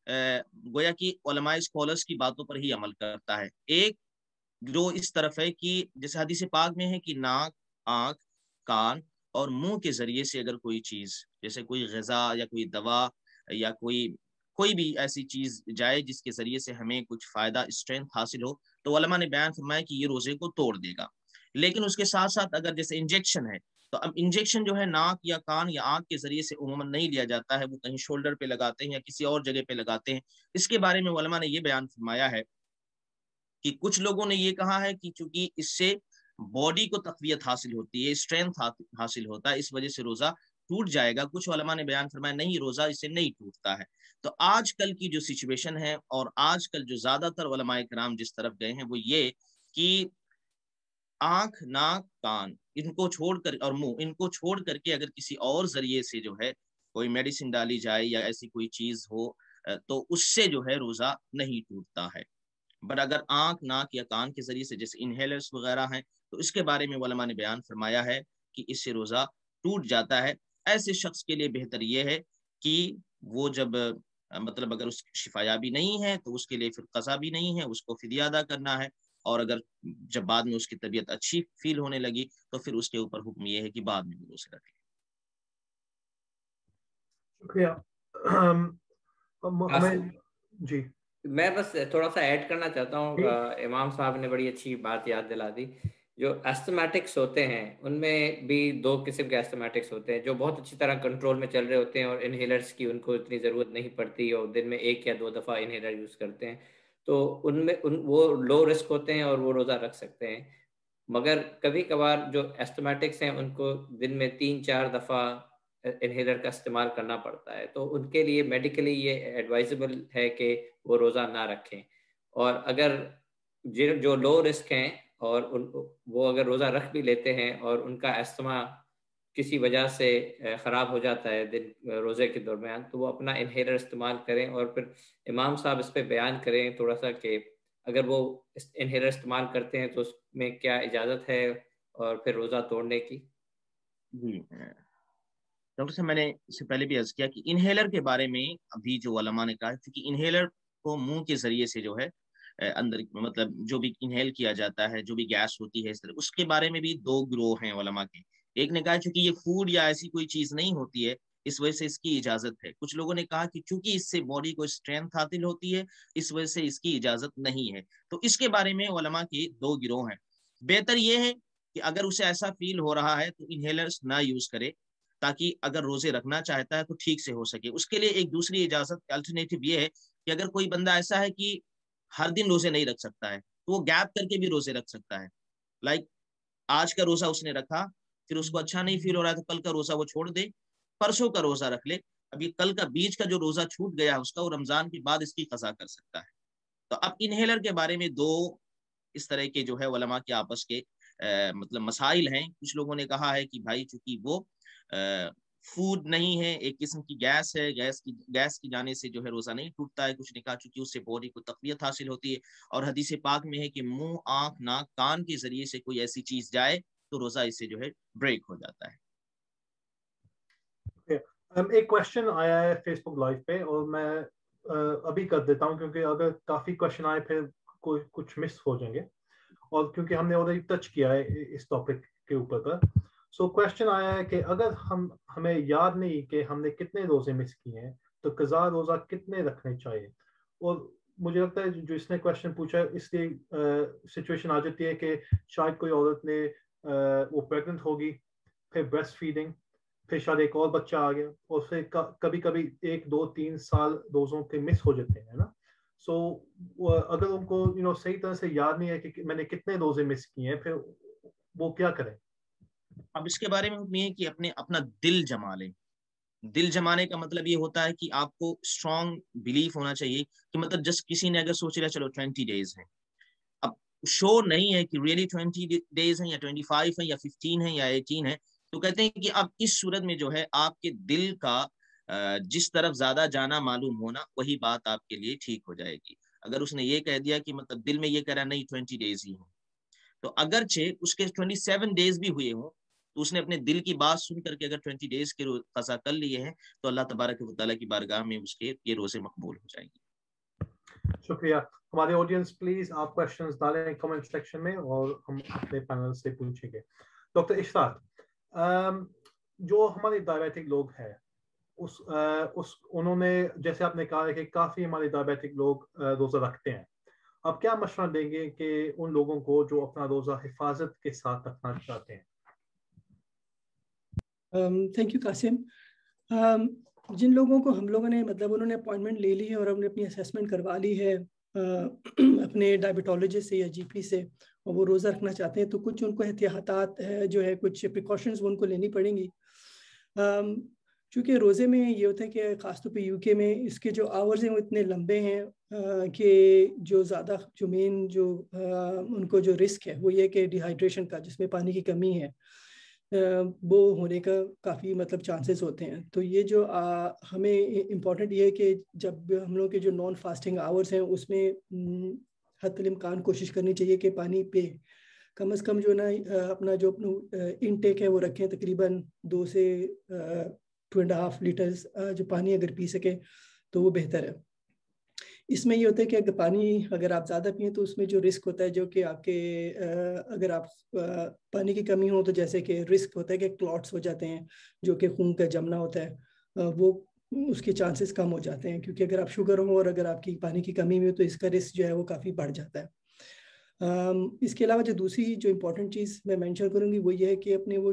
گویا کہ علماء اسکالرس کی باتوں پر ہی عمل کرتا ہے. ایک جو اس طرف ہے کہ جیسے حدیث پاک میں ہے کہ ناک، آنکھ، کان اور منہ کے ذریعے سے اگر کوئی چیز جیسے کوئی غذا یا کوئی دوا یا کوئی بھی ایسی چیز جائے جس کے ذریعے سے ہمیں کچھ فائدہ، اسٹرینتھ حاصل ہو، تو علماء نے بیان فرمایا کہ یہ روزے کو توڑ دے گا. لیکن اس کے ساتھ ساتھ اگر جیسے انجیکشن ہے، تو اب انجیکشن جو ہے ناک یا کان یا آنکھ کے ذریعے سے عموماً نہیں لیا جاتا ہے، وہ کہیں شولڈر پہ لگاتے ہیں یا کسی اور جگہ پہ لگاتے ہیں. اس کے بارے میں علماء نے یہ بیان فرمایا ہے کہ کچھ لوگوں نے یہ کہا ہے کہ چونکہ اس سے باڈی کو تقویت حاصل ہوتی ہے، اسٹرینتھ حاصل ہوتا ہے، اس وجہ سے روزہ ٹوٹ جائے گا. کچھ علماء نے بیان فرمایا نہیں، روزہ اس سے نہیں ٹوٹتا ہے. تو آج کل کی جو سچویشن ہے اور آج کل جو زیادہ تر علماء کرام جس طرف گئے ہیں وہ یہ کہ آنکھ، ناک، کان ان کو چھوڑ کر اور منہ ان کو چھوڑ کر کے اگر کسی اور ذریعے سے جو ہے کوئی میڈیسن ڈالی جائے یا ایسی کوئی چیز ہو تو اس سے جو ہے روزہ نہیں ٹوٹتا ہے. بٹ اگر آنکھ، ناک یا کان کے ذریعے سے جیسے انہیلرز وغیرہ ہیں تو اس کے بارے میں علماء نے بیان فرمایا ہے کہ اس سے روزہ ٹوٹ جاتا ہے. ایسے شخص کے لیے بہتر یہ ہے کہ وہ جب مطلب اگر اس شفایابی نہیں ہے تو اس کے لیے پھر قضا بھی نہیں ہے، اس کو فدیہ ادا کرنا ہے، اور اگر جب بعد میں اس کی طبیعت اچھی فیل ہونے لگی تو پھر اس کے اوپر حکم یہ ہے کہ بعد میں وہ روزے رکھے. شکریہ. ہمیں جی میں بس تھوڑا سا ایڈ کرنا چاہتا ہوں. امام صاحب نے بڑی اچھی بات یاد دلا دی. جو ایسٹمیٹکس ہوتے ہیں ان میں بھی 2 قسم کے ایسٹمیٹکس ہوتے ہیں جو بہت اچھی طرح کنٹرول میں چل رہے ہوتے ہیں اور انہیلرز کی ان کو اتنی ضرورت نہیں پڑتی اور دن میں 1 یا 2 دفعہ انہیلر یوز کرتے ہیں، تو ان میں وہ لو رسک ہوتے ہیں اور وہ روزہ رکھ سکتے ہیں. مگر کبھی کبھار جو ایسٹمیٹکس ہیں ان کو دن میں 3-4 دفعہ انہیلر کا استعمال کرنا پڑتا ہے، تو ان کے لیے میڈیکلی یہ ایڈوائزبل ہے کہ وہ روزہ نہ رکھیں. اور اگر جو لو رسک ہیں اور وہ اگر روزہ رکھ بھی لیتے ہیں اور ان کا استھما کسی وجہ سے خراب ہو جاتا ہے دن روزے کے درمیان، تو وہ اپنا انہیلر استعمال کریں. اور پھر امام صاحب اس پہ بیان کریں تھوڑا سا کہ اگر وہ انہیلر استعمال کرتے ہیں تو اس میں کیا اجازت ہے اور پھر روزہ توڑنے کی. جی ڈاکٹر صاحب، میں نے اس سے پہلے بھی عرض کیا کہ انہیلر کے بارے میں ابھی جو علماء نے کہا کہ انہیلر کو منہ کے ذریعے سے جو ہے اندر مطلب جو بھی انہیل کیا جاتا ہے، جو بھی گیس ہوتی ہے اس طرح، اس کے بارے میں بھی 2 گروہ ہیں علماء کے. ایک نے کہا چونکہ یہ فوڈ یا ایسی کوئی چیز نہیں ہوتی ہے اس وجہ سے اس کی اجازت ہے. کچھ لوگوں نے کہا کہ چونکہ اس سے باڈی کو اسٹرینتھ حاصل ہوتی ہے اس وجہ سے اس کی اجازت نہیں ہے. تو اس کے بارے میں علماء کے دو گروہ ہیں. بہتر یہ ہے کہ اگر اسے ایسا فیل ہو رہا ہے تو انہیلرز نہ یوز کرے, تاکہ اگر روزے رکھنا چاہتا ہے تو ٹھیک سے ہو سکے. اس کے لیے ایک دوسری اجازت الٹرنیٹو یہ ہے کہ اگر کوئی بندہ ایسا ہے کہ ہر دن روزے نہیں رکھ سکتا ہے تو وہ گیپ کر کے بھی روزے رکھ سکتا ہے. لائک آج کا روزہ اس نے رکھا, پھر اس کو اچھا نہیں فیل ہو رہا ہے تو کل کا روزہ وہ چھوڑ دے, پرسوں کا روزہ رکھ لے. اب یہ کل کا بیچ کا جو روزہ چھوٹ گیا اس کا وہ رمضان کے بعد اس کی قضا کر سکتا ہے. تو اب انہیلر کے بارے میں دو اس طرح کے جو ہے علماء کے آپس کے مطلب مسائل ہیں. کچھ لوگوں نے کہا ہے کہ بھائی چونکہ وہ فوڈ نہیں ہے, ایک قسم کی گیس ہے, گیس کی جانے سے جو ہے روزہ نہیں ٹوٹتا ہے. کچھ نے کہا چونکہ اس سے باڈی کو تقویت حاصل ہوتی ہے, اور حدیث پاک میں ہے کہ منہ, آنکھ, ناک, کان کے ذریعے سے کوئی ایسی چیز جائے تو روزہ اس سے جو ہے بریک ہو جاتا ہے. ایک کوشچن آیا ہے فیس بک لائیو پہ, اور میں ابھی کر دیتا ہوں کیونکہ اگر کافی کوشچن آئے پھر کچھ مس ہو جائیں گے, اور کیونکہ ہم نے آلریڈی ٹچ کیا ہے اس ٹاپک کے اوپر پر. سو کوشچن آیا ہے کہ اگر ہمیں یاد نہیں کہ ہم نے کتنے روزے مس کیے ہیں تو قضا روزہ کتنے رکھنے چاہیے. اور مجھے لگتا ہے جو اس نے کوشچن پوچھا اس لیے سچویشن آ جاتی ہے کہ شاید کوئی عورت نے وہ پریگننٹ ہوگی, پھر بریسٹ فیڈنگ, پھر شاید ایک اور بچہ آ گیا, اور پھر کبھی کبھی 1 2 3 سال روزوں کے مس ہو جاتے ہیں نا. سو اگر ان کو صحیح طرح سے یاد نہیں ہے کہ میں نے کتنے روزے مس کیے ہیں, پھر وہ کیا کریں؟ اب اس کے بارے میں حکم یہ ہے کہ اپنا دل جما لیں. دل جمانے کا مطلب یہ ہوتا ہے کہ آپ کو اسٹرانگ بلیف ہونا چاہیے کہ مطلب جس کسی نے اگر سوچ لیا چلو 20 ڈیز ہیں, اب شور نہیں ہے کہ ریئلی 20 ڈیز ہیں یا 25 ہیں یا 15 ہیں یا 18 ہیں, تو کہتے ہیں کہ اب اس صورت میں جو ہے آپ کے دل کا جس طرف زیادہ جانا معلوم ہونا وہی بات آپ کے لیے ٹھیک ہو جائے گی. اگر اس نے یہ کہہ دیا کہ مطلب دل میں یہ کہہ رہا نہیں 20 ڈیز ہی ہیں, تو اگرچہ اس کے 27 ڈیز بھی ہوئے ہوں تو اس نے اپنے دل کی بات سن کر کے اگر 20 ڈیز کے قضا کر لیے ہیں تو اللہ تبارک و تعالیٰ کی بارگاہ میں اس کے یہ روزے مقبول ہو جائیں گے. شکریہ. ہمارے آڈینس پلیز آپ کوشچنز ڈالیں کمنٹ سیکشن میں اور ہم اپنے پینل سے پوچھیں گے. ڈاکٹر اشفاق, جو ہمارے ڈائبیٹک لوگ ہیں انہوں نے جیسے آپ نے کہا ہے کہ کافی ہمارے ڈائبیٹک لوگ روزہ رکھتے ہیں, آپ کیا مشورہ دیں گے کہ ان لوگوں کو جو اپنا روزہ حفاظت کے ساتھ رکھنا چاہتے ہیں؟ Thank you Qasim. جن لوگوں کو ہم لوگوں نے مطلب انہوں نے اپوائنٹمنٹ لے لی ہے اور ہم نے اپنی اسیسمنٹ کروا لی ہے اپنے ڈائبٹولوجسٹ سے یا جی پی سے, اور وہ روزہ رکھنا چاہتے ہیں, تو کچھ ان کو احتیاطات جو ہے کچھ پریکاشنز وہ ان کو لینی پڑیں گی. چونکہ روزے میں یہ ہوتا ہے کہ خاص طور پہ یو کے میں اس کے جو آورز ہیں وہ اتنے لمبے ہیں کہ جو زیادہ جو مین جو ان کو جو رسک ہے وہ یہ کہ ڈی ہائیڈریشن کا, جس میں پانی کی کمی ہے, وہ ہونے کا کافی مطلب چانسز ہوتے ہیں. تو یہ جو ہمیں امپورٹنٹ یہ ہے کہ جب ہم لوگ کے جو نان فاسٹنگ آورز ہیں اس میں حتی الامکان کوشش کرنی چاہیے کہ پانی پہ کم از کم جو نا اپنا جو انٹیک ہے وہ رکھیں, تقریباً 2 سے 2.5 لیٹرز جو پانی اگر پی سکے تو وہ بہتر ہے. اس میں یہ ہوتا ہے کہ اگر پانی اگر آپ زیادہ پئیں تو اس میں جو رسک ہوتا ہے جو کہ آپ کے اگر آپ پانی کی کمی ہو تو جیسے کہ رسک ہوتا ہے کہ کلوٹس ہو جاتے ہیں جو کہ خون کا جمنا ہوتا ہے, وہ اس کے چانسز کم ہو جاتے ہیں, کیونکہ اگر آپ شوگر ہو اور اگر آپ کی پانی کی کمی میں ہو تو اس کا رسک جو ہے وہ کافی بڑھ جاتا ہے. اس کے علاوہ جو دوسری جو امپورٹنٹ چیز میں مینشن کروں گی وہ یہ ہے کہ اپنے وہ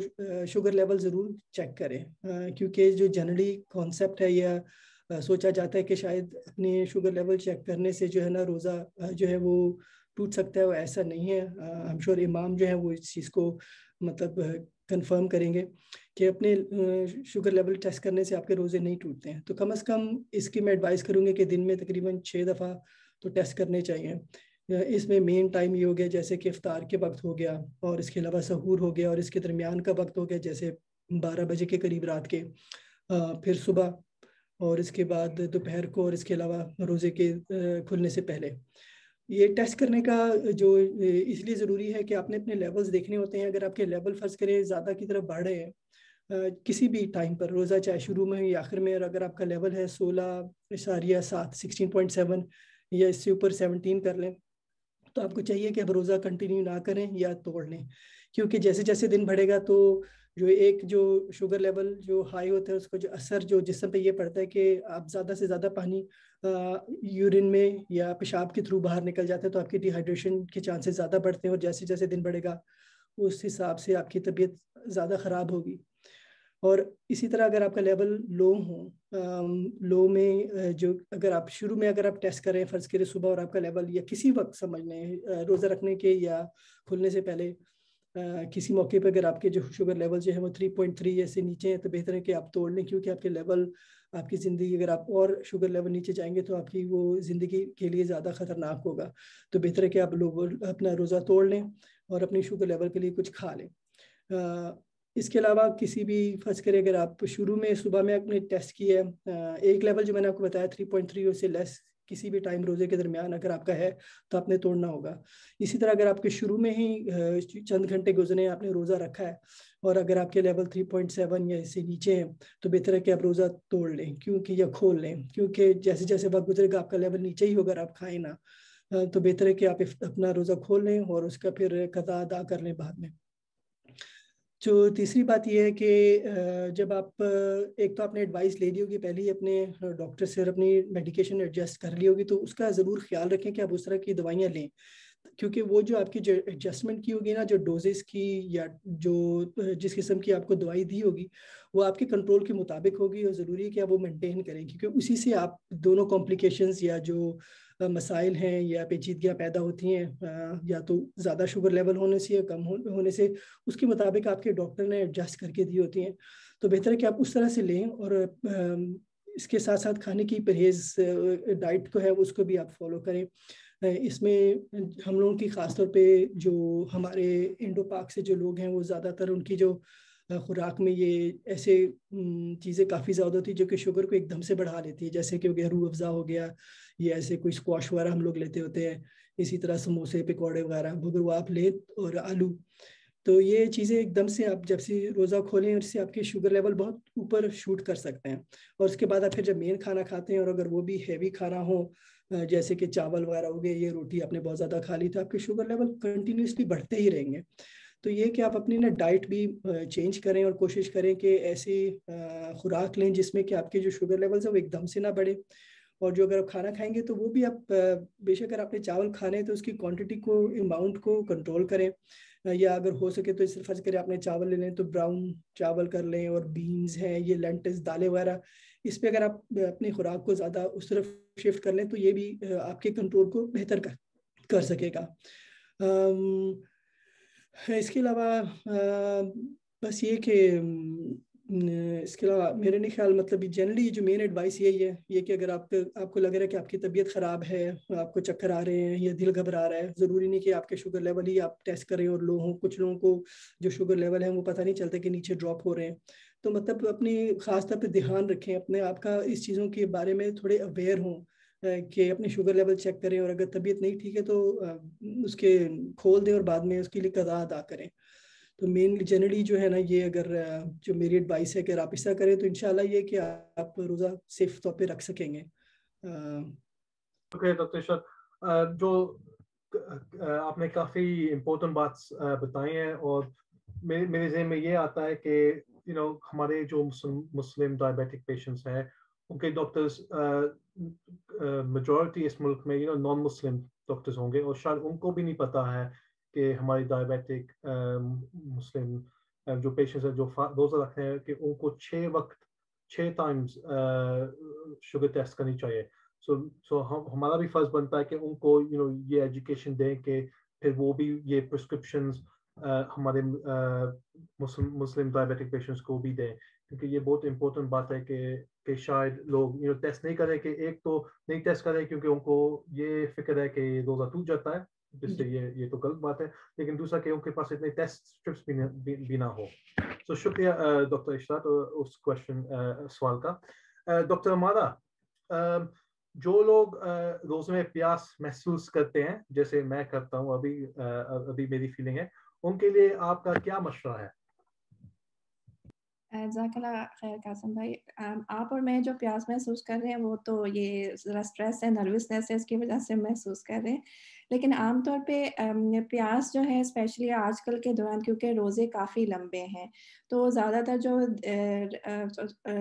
شوگر لیول ضرور چیک کریں, کیونکہ جو جنرلی کانسیپٹ ہے یا سوچا جاتا ہے کہ شاید اپنے شوگر لیول چیک کرنے سے جو ہے نا روزہ جو ہے وہ ٹوٹ سکتا ہے, وہ ایسا نہیں ہے. ہم شور امام جو ہے وہ اس چیز کو مطلب کنفرم کریں گے کہ اپنے شوگر لیول ٹیسٹ کرنے سے آپ کے روزے نہیں ٹوٹتے ہیں. تو کم از کم اس کی میں ایڈوائز کروں گی کہ دن میں تقریباً 6 دفعہ تو ٹیسٹ کرنے چاہیے. اس میں مین ٹائم یہ ہو گیا جیسے کہ افطار کے وقت ہو گیا, اور اس کے علاوہ سحور ہو گیا, اور اس کے درمیان کا وقت ہو گیا جیسے 12 بجے کے قریب رات کے, پھر صبح, اور اس کے بعد دوپہر کو, اور اس کے علاوہ روزے کے کھلنے سے پہلے. یہ ٹیسٹ کرنے کا جو اس لیے ضروری ہے کہ آپ نے اپنے لیولز دیکھنے ہوتے ہیں. اگر آپ کے لیول فرض کریں زیادہ کی طرف بڑھ رہے ہیں کسی بھی ٹائم پر روزہ, چاہے شروع میں یا آخر میں, اور اگر آپ کا لیول ہے 16.7 16.7 یا اس سے اوپر 17 کر لیں, تو آپ کو چاہیے کہ اب روزہ کنٹینیو نہ کریں یا توڑ لیں, کیونکہ جیسے جیسے دن بڑھے گا تو جو شوگر لیول جو ہائی ہوتا ہے اس کا جو اثر جو جسم پہ یہ پڑتا ہے کہ آپ زیادہ سے زیادہ پانی یورین میں یا پیشاب کے تھرو باہر نکل جاتا ہے تو آپ کی ڈی ہائیڈریشن کے چانسز زیادہ بڑھتے ہیں، اور جیسے جیسے دن بڑھے گا اس حساب سے آپ کی طبیعت زیادہ خراب ہوگی. اور اسی طرح اگر آپ کا لیول لو میں جو اگر آپ شروع میں اگر آپ ٹیسٹ کریں فرض کریں صبح، اور آپ کا لیول یا کسی وقت سمجھ لیں روزہ رکھنے کے یا کھلنے سے پہلے کسی موقع پہ اگر آپ کے جو شوگر لیول جو ہے وہ 3.3 یا سے نیچے ہیں تو بہتر ہے کہ آپ توڑ لیں، کیونکہ آپ کے لیول آپ کی زندگی اگر آپ اور شوگر لیول نیچے جائیں گے تو آپ کی وہ زندگی کے لیے زیادہ خطرناک ہوگا. تو بہتر ہے کہ آپ لوگ اپنا روزہ توڑ لیں اور اپنی شوگر لیول کے لیے کچھ کھا لیں. اس کے علاوہ کسی بھی فرض کرے اگر آپ شروع میں صبح میں اپنے ٹیسٹ کیا ہے ایک لیول جو میں نے آپ کو بتایا 3.3 سے لیس کسی بھی ٹائم روزے کے درمیان اگر آپ کا ہے تو آپ نے توڑنا ہوگا. اسی طرح اگر آپ کے شروع میں ہی چند گھنٹے گزرے آپ نے روزہ رکھا ہے اور اگر آپ کے لیول 3.7 یا اس سے نیچے ہیں تو بہتر ہے کہ آپ روزہ توڑ لیں کیونکہ یا کھول لیں، کیونکہ جیسے جیسے وقت گزرے گا آپ کا لیول نیچے ہی ہوگا اگر آپ کھائیں نہ تو بہتر ہے کہ آپ اپنا روزہ کھول لیں اور اس کا پھر قضا ادا کر لیں بعد میں. جو تیسری بات یہ ہے کہ جب آپ ایک تو آپ نے ایڈوائس لے لی ہوگی پہلے ہی اپنے ڈاکٹر سے اور اپنی میڈیکیشن ایڈجسٹ کر لی ہوگی، تو اس کا ضرور خیال رکھیں کہ آپ اس طرح کی دوائیاں لیں، کیونکہ وہ جو آپ کی جو ایڈجسٹمنٹ کی ہوگی نا جو ڈوزز کی یا جو جس قسم کی آپ کو دوائی دی ہوگی وہ آپ کے کنٹرول کے مطابق ہوگی، اور ضروری ہے کہ آپ وہ مینٹین کریں، کیونکہ اسی سے آپ دونوں کمپلیکیشنز یا جو مسائل ہیں یا پیچیدگیاں پیدا ہوتی ہیں یا تو زیادہ شوگر لیول ہونے سے یا کم ہونے سے اس کے مطابق آپ کے ڈاکٹر نے ایڈجسٹ کر کے دی ہوتی ہیں. تو بہتر ہے کہ آپ اس طرح سے لیں، اور اس کے ساتھ ساتھ کھانے کی پرہیز ڈائٹ کو ہے اس کو بھی آپ فالو کریں. اس میں ہم لوگوں کی خاص طور پہ جو ہمارے انڈو پاک سے جو لوگ ہیں وہ زیادہ تر ان کی جو خوراک میں یہ ایسے چیزیں کافی زیادہ ہوتی جو کہ شوگر کو ایک دم سے بڑھا لیتی ہے، جیسے کہ روح افزا ہو گیا یا ایسے کوئی اسکواش وغیرہ ہم لوگ لیتے ہوتے ہیں، اسی طرح سموسے پکوڑے وغیرہ اگر وہ آپ لیں اور آلو، تو یہ چیزیں ایک دم سے آپ جب سے روزہ کھولیں اور اس سے آپ کے شوگر لیول بہت اوپر شوٹ کر سکتے ہیں. اور اس کے بعد آپ پھر جب مین کھانا کھاتے ہیں اور اگر وہ بھی ہیوی کھانا ہو جیسے کہ چاول وغیرہ ہو گئے، یہ روٹی آپ نے بہت زیادہ کھا لی تو آپ کے شوگر لیول کنٹینیوسلی بڑھتے ہی رہیں گے. تو یہ کہ آپ اپنی ڈائٹ بھی چینج کریں اور کوشش کریں کہ ایسی خوراک لیں جس میں کہ آپ کے جو شوگر لیولز ہیں وہ ایک دم سے نہ بڑھے، اور جو اگر آپ کھانا کھائیں گے تو وہ بھی آپ بے شک اگر آپ نے چاول کھانے تو اس کی کوانٹٹی کو اماؤنٹ کو کنٹرول کریں، یا اگر ہو سکے تو اس فرض کریں آپ نے چاول لے لیں تو براؤن چاول کر لیں، اور بینز ہیں یہ لینٹس دالیں وغیرہ اس پہ اگر آپ اپنی خوراک کو زیادہ اس طرف شفٹ کر لیں تو یہ بھی آپ کے کنٹرول کو بہتر کر سکے گا. اس کے علاوہ بس یہ کہ اس کے علاوہ میرے نہیں خیال مطلب جنرلی جو مین ایڈوائس یہی ہے یہ کہ اگر آپ کو لگ رہا ہے کہ آپ کی طبیعت خراب ہے، آپ کو چکر آ رہے ہیں یا دل گھبرا رہا ہے، ضروری نہیں کہ آپ کے شوگر لیول ہی آپ ٹیسٹ کریں اور کچھ لوگوں کو جو شوگر لیول ہے وہ پتہ نہیں چلتا کہ نیچے ڈراپ ہو رہے ہیں. تو مطلب اپنی خاص طور پہ دھیان رکھیں اپنے آپ کا اس چیزوں کے بارے میں تھوڑے اویئر ہوں کہ اپنی شوگر لیول چیک کریں، اور اگر طبیعت نہیں ٹھیک ہے تو اس کے کھول دیں اور بعد میں اس کے لیے قضا ادا کریں. تو مینلی جنرلی جو ہے نا یہ اگر جو میری ایڈوائس ہے کہ آپ ایسا کریں تو انشاءاللہ یہ کہ آپ روزہ سیف طور پہ رکھ سکیں گے. ڈاکٹر ارشاد، جو آپ نے کافی امپورٹنٹ بات بتائی ہیں، اور میرے ذہن میں یہ آتا ہے کہ ہمارے جو مسلم ڈائبیٹک پیشنٹس ہیں ان کے ڈاکٹرز میجورٹی اس ملک میں نان مسلم ڈاکٹرز ہوں گے، اور شاید ان کو بھی نہیں پتا ہے کہ ہماری ڈائبیٹک مسلم جو پیشنٹس ہیں جو روزہ رکھتے ہیں کہ ان کو 6 ٹائمز شوگر ٹیسٹ کرنی چاہیے. سو ہمارا بھی فرض بنتا ہے کہ ان کو یہ ایجوکیشن دیں کہ پھر وہ بھی یہ پرسکرپشنز ہمارے مسلم ڈائبیٹک پیشنٹس کو بھی دیں، کیونکہ یہ بہت امپورٹنٹ بات ہے کہ شاید لوگ ٹیسٹ نہیں کریں، کہ ایک تو نہیں ٹیسٹ کریں کیونکہ ان کو یہ فکر ہے کہ روزہ ٹوٹ جاتا ہے، جس سے یہ تو غلط بات ہے، لیکن دوسرا کہ ان کے پاس اتنے ٹیسٹ اسٹرپس بھی نہ ہو. سو شکریہ ڈاکٹر اشراق اس سوال کا. ڈاکٹر امارہ، جو لوگ روزے میں پیاس محسوس کرتے ہیں جیسے میں کرتا ہوں، ابھی میری فیلنگ ہے، ان کے لیے آپ کا کیا مشورہ ہے؟ جزاک اللہ خیر قاسم بھائی. آپ اور میں جو پیاس محسوس کر رہے ہیں وہ تو یہ ذرا اسٹریس ہے، نروسنیس ہے، اس کی وجہ سے محسوس کر رہے ہیں. لیکن عام طور پہ پیاس جو ہے اسپیشلی آج کل کے دوران کیونکہ روزے کافی لمبے ہیں تو زیادہ تر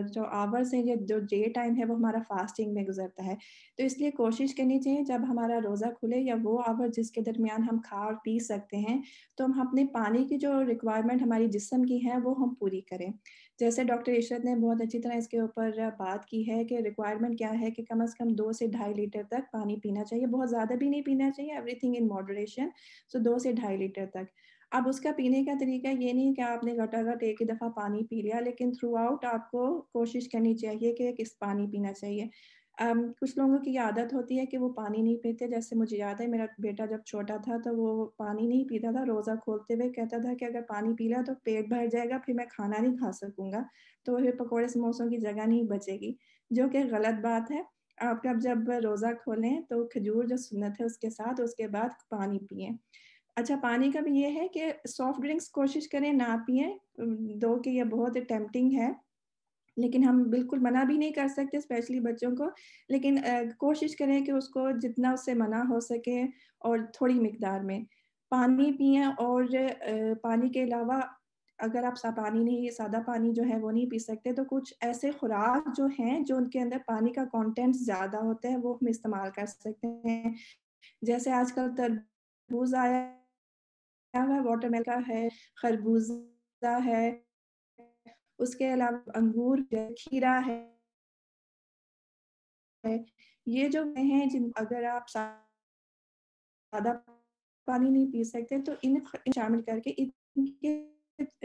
جو آورس ہیں جو ڈے ٹائم ہے وہ ہمارا فاسٹنگ میں گزرتا ہے. تو اس لیے کوشش کرنی چاہیے جب ہمارا روزہ کھلے یا وہ آور جس کے درمیان ہم کھا اور پی سکتے ہیں تو ہم اپنے پانی کی جو ریکوائرمنٹ ہماری جسم کی ہے وہ ہم پوری کریں. جیسے ڈاکٹر عشرت نے بہت اچھی طرح اس کے اوپر بات کی ہے کہ ریکوائرمنٹ کیا ہے کہ کم از کم 2 سے 2.5 لیٹر تک پانی پینا چاہیے. بہت زیادہ بھی نہیں پینا چاہیے, ایوری تھنگ ان ماڈریشن. سو 2 سے 2.5 لیٹر تک. اب اس کا پینے کا طریقہ یہ نہیں کہ آپ نے گھٹا گھٹ ایک ہی دفعہ پانی پی لیا, لیکن تھرو آؤٹ آپ کو کوشش کرنی چاہیے کہ کس پانی پینا چاہیے. کچھ لوگوں کی عادت ہوتی ہے کہ وہ پانی نہیں پیتے. جیسے مجھے یاد ہے میرا بیٹا جب چھوٹا تھا تو وہ پانی نہیں پیتا تھا, روزہ کھولتے ہوئے کہتا تھا کہ اگر پانی پی لیا تو پیٹ بھر جائے گا, پھر میں کھانا نہیں کھا سکوں گا, تو پھر پکوڑے سموسوں کی جگہ نہیں بچے گی, جو کہ غلط بات ہے. آپ جب روزہ کھولیں تو کھجور جو سنت ہے اس کے ساتھ اس کے بعد پانی پئیں. اچھا, پانی کا بھی یہ ہے کہ سافٹ ڈرنکس کوشش کریں نہ پئیں, دو کہ یہ بہت ٹیمپٹنگ ہے لیکن ہم بالکل منع بھی نہیں کر سکتے اسپیشلی بچوں کو, لیکن کوشش کریں کہ اس کو جتنا اس سے منع ہو سکے اور تھوڑی مقدار میں پانی پئیں. اور پانی کے علاوہ اگر آپ پانی نہیں, سادہ پانی جو ہے وہ نہیں پی سکتے تو کچھ ایسے خوراک جو ہیں جو ان کے اندر پانی کا کانٹینٹ زیادہ ہوتا ہے وہ ہم استعمال کر سکتے ہیں. جیسے آج کل تربوز آیا ہے, واٹر میلن کا ہے, خربوزہ ہے, اس کے علاوہ انگور, کھیرا ہے. یہ جو ہیں جن اگر آپ زیادہ پانی نہیں پی سکتے تو ان شامل کر کے ان کے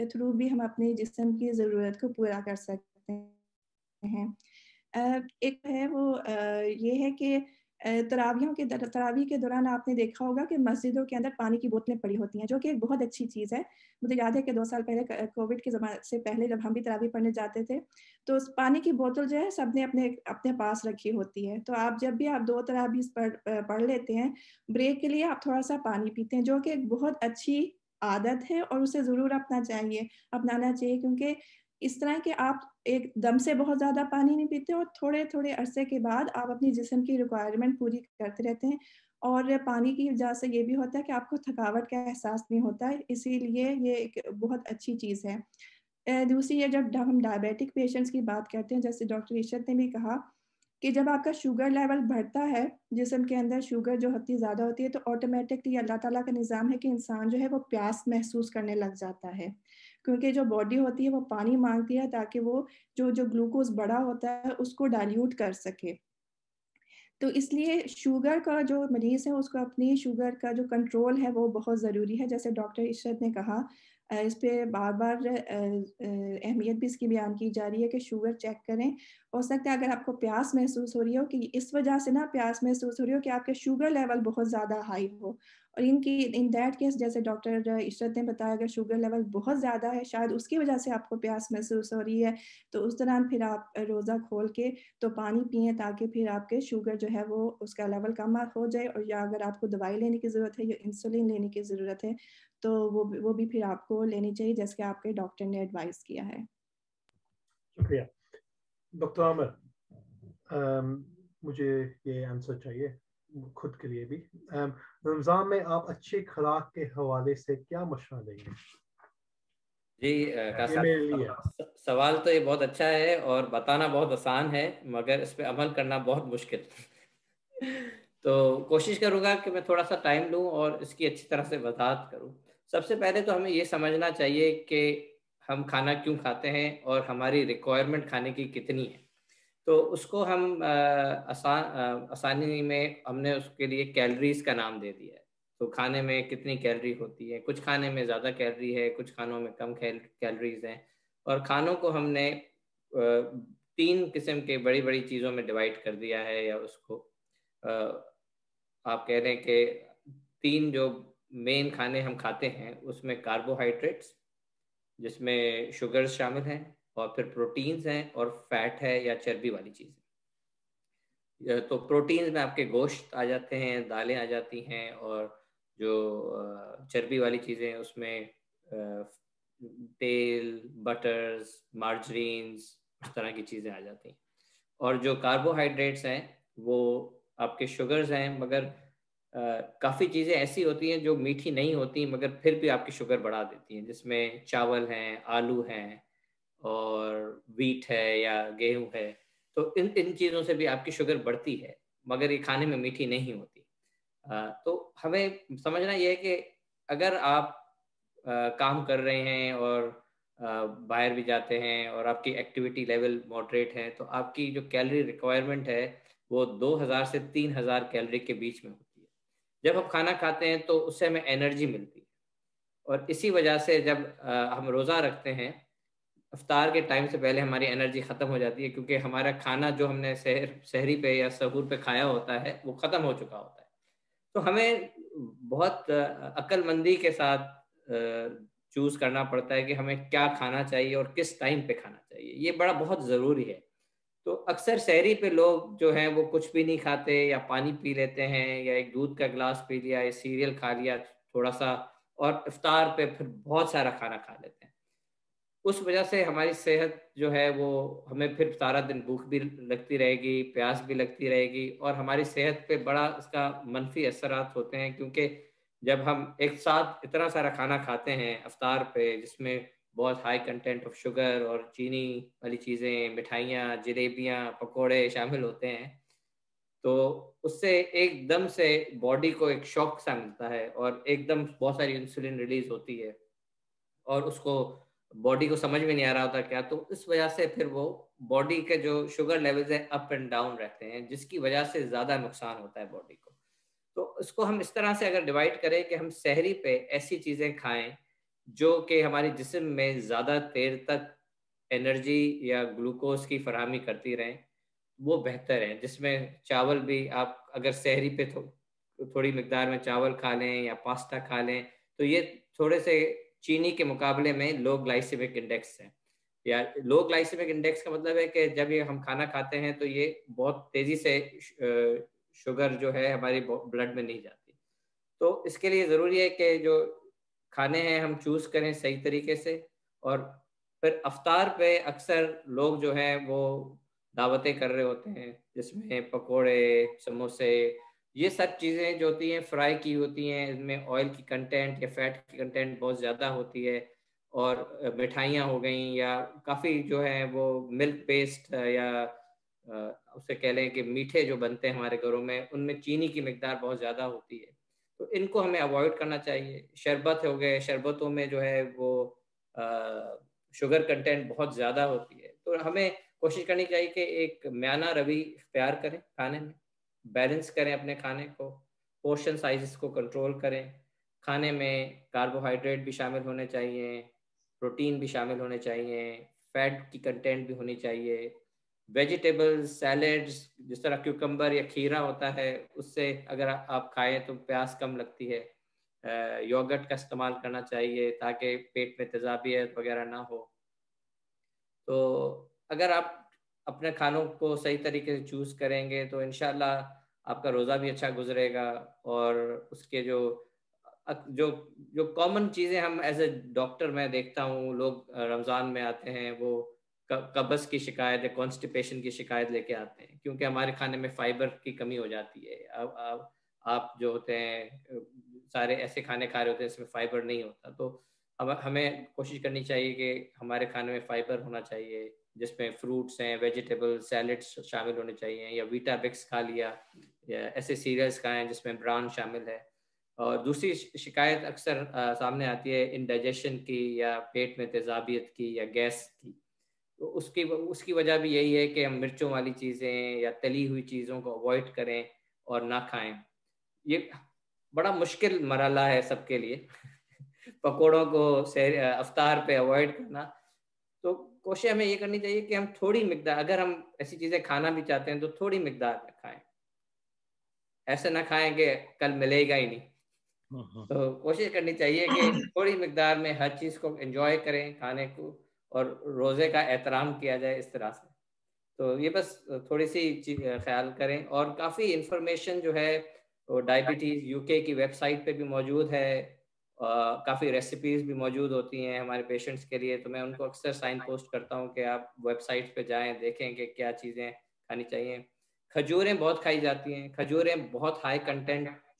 تھرو بھی ہم اپنے جسم کی ضرورت کو پورا کر سکتے ہیں. ایک ہے وہ یہ ہے کہ تراویح کے دوران آپ نے دیکھا ہوگا کہ مسجدوں کے اندر پانی کی بوتلیں پڑی ہوتی ہیں, جو کہ ایک بہت اچھی چیز ہے. مجھے یاد ہے کہ 2 سال پہلے کووڈ کے زمانے سے پہلے جب ہم بھی تراویح پڑھنے جاتے تھے تو اس پانی کی بوتل جو ہے سب نے اپنے پاس رکھی ہوتی ہے. تو آپ جب بھی آپ 2 تراویح پڑھ لیتے ہیں بریک کے لیے آپ تھوڑا سا پانی پیتے ہیں, جو کہ ایک بہت اچھی عادت ہے اور اسے ضرور اپنانا چاہیے کیونکہ اس طرح کہ آپ ایک دم سے بہت زیادہ پانی نہیں پیتے اور تھوڑے تھوڑے عرصے کے بعد آپ اپنی جسم کی ریکوائرمنٹ پوری کرتے رہتے ہیں. اور پانی کی وجہ سے یہ بھی ہوتا ہے کہ آپ کو تھکاوٹ کا احساس نہیں ہوتا ہے, اسی لیے یہ ایک بہت اچھی چیز ہے. دوسری یہ جب ہم ڈائبیٹک پیشنٹس کی بات کرتے ہیں, جیسے ڈاکٹر عشرت نے بھی کہا کہ جب آپ کا شوگر لیول بڑھتا ہے, جسم کے اندر شوگر جو زیادہ ہوتی ہے تو آٹومیٹکلی اللہ تعالیٰ کا نظام ہے کہ انسان جو ہے وہ پیاس محسوس کرنے لگ جاتا ہے, کیونکہ جو باڈی ہوتی ہے وہ پانی مانگتی ہے تاکہ وہ جو گلوکوز بڑا ہوتا ہے اس کو ڈائلیوٹ کر سکے. تو اس لیے شوگر کا جو مریض ہے اس کو اپنی شوگر کا جو کنٹرول ہے وہ بہت ضروری ہے. جیسے ڈاکٹر عشرت نے کہا اس پہ بار بار اہمیت بھی اس کی بیان کی جا رہی ہے کہ شوگر چیک کریں. ہو سکتا ہے اگر آپ کو پیاس محسوس ہو رہی ہو کہ اس وجہ سے نہ پیاس محسوس ہو رہی ہو کہ آپ کے شوگر لیول بہت زیادہ ہائی ہو, اور ان دیٹ کیس جیسے ڈاکٹر عشرت نے بتایا اگر شوگر لیول بہت زیادہ ہے شاید اس کی وجہ سے آپ کو پیاس محسوس ہو رہی ہے تو اس دوران پھر آپ روزہ کھول کے تو پانی پئیں تاکہ پھر آپ کے شوگر جو ہے وہ اس کا لیول کم ہو جائے. اور یا اگر آپ کو دوائی لینے کی ضرورت ہے یا انسولین لینے کی ضرورت ہے تو وہ بھی پھر آپ کو لینی چاہیے جیسے کہ آپ کے ڈاکٹر نے ایڈوائز کیا ہے. شکریہ ڈاکٹر عامر. مجھے یہ آنسر چاہیے خود کے لیے بھی. رمضان میں آپ اچھی خوراک کے حوالے سے کیا مشورہ دیں گے؟ جی سوال تو یہ بہت اچھا ہے اور بتانا بہت آسان ہے مگر اس پہ عمل کرنا بہت مشکل. تو کوشش کروں گا کہ میں تھوڑا سا ٹائم لوں اور اس کی اچھی طرح سے وضاحت کروں. سب سے پہلے تو ہمیں یہ سمجھنا چاہیے کہ ہم کھانا کیوں کھاتے ہیں اور ہماری ریکوائرمنٹ کھانے کی کتنی ہے. تو اس کو ہم آسانی میں ہم نے اس کے لیے کیلریز کا نام دے دیا ہے. تو کھانے میں کتنی کیلری ہوتی ہے, کچھ کھانے میں زیادہ کیلری ہے, کچھ کھانوں میں کم کیلریز ہیں. اور کھانوں کو ہم نے 3 قسم کے بڑی بڑی چیزوں میں ڈیوائڈ کر دیا ہے, یا اس کو آپ کہہ رہے ہیں کہ 3 جو مین کھانے ہم کھاتے ہیں اس میں کاربوہائیڈریٹس جس میں شوگرز شامل ہیں, اور پھر پروٹینز ہیں, اور فیٹ ہے یا چربی والی چیزیں. تو پروٹینز میں آپ کے گوشت آ جاتے ہیں, دالیں آ جاتی ہیں, اور جو چربی والی چیزیں اس میں تیل, بٹرز, مارجرینز, اس طرح کی چیزیں آ جاتی ہیں. اور جو کاربوہائیڈریٹس ہیں وہ آپ کے شوگرز ہیں, مگر کافی چیزیں ایسی ہوتی ہیں جو میٹھی نہیں ہوتی مگر پھر بھی آپ کی شوگر بڑھا دیتی ہیں، جس میں چاول ہیں، آلو ہیں اور ویٹ ہے یا گیہوں ہے. تو ان چیزوں سے بھی آپ کی شوگر بڑھتی ہے مگر یہ کھانے میں میٹھی نہیں ہوتی. تو ہمیں سمجھنا یہ ہے کہ اگر آپ کام کر رہے ہیں اور باہر بھی جاتے ہیں اور آپ کی ایکٹیویٹی لیول ماڈریٹ ہے تو آپ کی جو کیلری ریکوائرمنٹ ہے وہ 2000 سے 3000 کیلری کے بیچ میں ہوتی ہے. جب ہم کھانا کھاتے ہیں تو اس سے ہمیں انرجی ملتی ہے اور اسی وجہ سے جب ہم روزہ رکھتے ہیں افطار کے ٹائم سے پہلے ہماری انرجی ختم ہو جاتی ہے کیونکہ ہمارا کھانا جو ہم نے سحری پہ یا سحور پہ کھایا ہوتا ہے وہ ختم ہو چکا ہوتا ہے. تو ہمیں بہت عقل مندی کے ساتھ چوز کرنا پڑتا ہے کہ ہمیں کیا کھانا چاہیے اور کس ٹائم پہ کھانا چاہیے. یہ بہت ضروری ہے. تو اکثر سحری پہ لوگ جو ہیں وہ کچھ بھی نہیں کھاتے یا پانی پی لیتے ہیں یا ایک دودھ کا گلاس پی لیا یا سیریل کھا لیا تھوڑا سا اور افطار پہ پھر بہت سارا کھانا کھا لیتے ہیں. اس وجہ سے ہماری صحت جو ہے وہ ہمیں پھر سارا دن بھوک بھی لگتی رہے گی، پیاس بھی لگتی رہے گی اور ہماری صحت پہ بڑا اس کا منفی اثرات ہوتے ہیں کیونکہ جب ہم ایک ساتھ اتنا سارا کھانا کھاتے ہیں افطار پہ جس میں بہت ہائی کنٹینٹ آف شوگر اور چینی والی چیزیں، مٹھائیاں، جلیبیاں، پکوڑے شامل ہوتے ہیں تو اس سے ایک دم سے باڈی کو ایک شوق سا ملتا ہے اور ایک دم بہت ساری انسولین ریلیز ہوتی ہے اور اس کو باڈی کو سمجھ میں نہیں آ رہا ہوتا کیا. تو اس وجہ سے پھر وہ باڈی کے جو شوگر لیولز ہیں اپ اینڈ ڈاؤن رہتے ہیں جس کی وجہ سے زیادہ نقصان ہوتا ہے باڈی کو. تو اس کو ہم اس طرح سے اگر ڈیوائڈ کریں کہ ہم سحری پہ ایسی چیزیں کھائیں جو کہ ہمارے جسم میں زیادہ دیر تک انرجی یا گلوکوز کی فراہمی کرتی رہیں وہ بہتر ہے. جس میں چاول بھی آپ اگر سحری پہ تھوڑی مقدار میں چاول کھا لیں یا پاستا کھا لیں تو یہ تھوڑے سے چینی کے مقابلے میں لو گلائسیمک انڈیکس ہے. یا لو گلائسیمک انڈیکس کا مطلب ہے کہ جب یہ ہم کھانا کھاتے ہیں تو یہ بہت تیزی سے شوگر جو ہے ہماری بلڈ میں نہیں جاتی. تو اس کے لیے ضروری ہے کہ جو کھانے ہیں ہم چوز کریں صحیح طریقے سے. اور پھر افطار پہ اکثر لوگ جو ہیں وہ دعوتیں کر رہے ہوتے ہیں جس میں پکوڑے، سموسے، یہ سب چیزیں جو ہوتی ہیں فرائی کی ہوتی ہیں، ان میں آئل کی کنٹینٹ یا فیٹ کی کنٹینٹ بہت زیادہ ہوتی ہے اور مٹھائیاں ہو گئیں یا کافی جو ہیں وہ ملک بیسڈ یا اسے کہہ لیں کہ میٹھے جو بنتے ہیں ہمارے گھروں میں ان میں چینی کی مقدار بہت زیادہ ہوتی ہے. تو ان کو ہمیں اوائڈ کرنا چاہیے. شربت ہو گئے، شربتوں میں جو ہے وہ شوگر کنٹینٹ بہت زیادہ ہوتی ہے. تو ہمیں کوشش کرنی چاہیے کہ ایک میانہ روی اختیار کریں، کھانے میں بیلنس کریں اپنے کھانے کو، پورشن سائزز کو کنٹرول کریں. کھانے میں کاربوہائیڈریٹ بھی شامل ہونے چاہیے، پروٹین بھی شامل ہونے چاہیے، فیٹ کی کنٹینٹ بھی ہونی چاہیے. ویجیٹیبلز، سیلیڈز جس طرح کیوکمبر یا کھیرا ہوتا ہے اس سے اگر آپ کھائیں تو پیاس کم لگتی ہے. یوگرٹ کا استعمال کرنا چاہیے تاکہ پیٹ میں تیزابیت وغیرہ نہ ہو. تو اگر آپ اپنے کھانوں کو صحیح طریقے سے چوز کریں گے تو انشاءاللہ آپ کا روزہ بھی اچھا گزرے گا. اور اس کے جو کامن چیزیں ہم ایز اے ڈاکٹر میں دیکھتا ہوں لوگ رمضان میں آتے ہیں وہ قبض کی شکایت یا کانسٹیپیشن کی شکایت لے کے آتے ہیں کیونکہ ہمارے کھانے میں فائبر کی کمی ہو جاتی ہے. آپ جو ہوتے ہیں سارے ایسے کھانے کھا رہے ہوتے ہیں جس میں فائبر نہیں ہوتا. تو ہمیں کوشش کرنی چاہیے کہ ہمارے کھانے میں فائبر ہونا چاہیے جس میں فروٹس ہیں، ویجیٹیبل، سیلڈس شامل ہونے چاہیے یا ویٹا بکس کھا لیا یا ایسے سیریلس کھائیں جس میں بران شامل ہے. اور دوسری شکایت اکثر سامنے آتی ہے انڈائجیشن کی یا پیٹ میں تیزابیت کی یا گیس کی. تو اس کی وجہ بھی یہی ہے کہ ہم مرچوں والی چیزیں یا تلی ہوئی چیزوں کو اوائڈ کریں اور نہ کھائیں. یہ بڑا مشکل مرحلہ ہے سب کے لیے پکوڑوں کو افطار پہ اوائڈ کرنا. تو کوشش ہمیں یہ کرنی چاہیے کہ ہم تھوڑی مقدار، اگر ہم ایسی چیزیں کھانا بھی چاہتے ہیں تو تھوڑی مقدار میں کھائیں. ایسے نہ کھائیں کہ کل ملے گا ہی نہیں. تو کوشش کرنی چاہیے کہ تھوڑی مقدار میں ہر چیز کو انجوائے کریں کھانے کو اور روزے کا احترام کیا جائے اس طرح سے. تو یہ بس تھوڑی سی خیال کریں. اور کافی انفارمیشن جو ہے وہ ڈائبٹیز UK کی ویب سائٹ پہ بھی موجود ہے. کافی ریسیپیز بھی موجود ہوتی ہیں ہمارے پیشنٹس کے لیے. تو میں ان کو اکثر سائن پوسٹ کرتا ہوں کہ آپ ویب سائٹ پہ جائیں، دیکھیں کہ کیا چیزیں کھانی چاہیے. کھجوریں بہت کھائی جاتی ہیں. کھجوریں بہت ہائی کنٹینٹ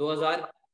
2000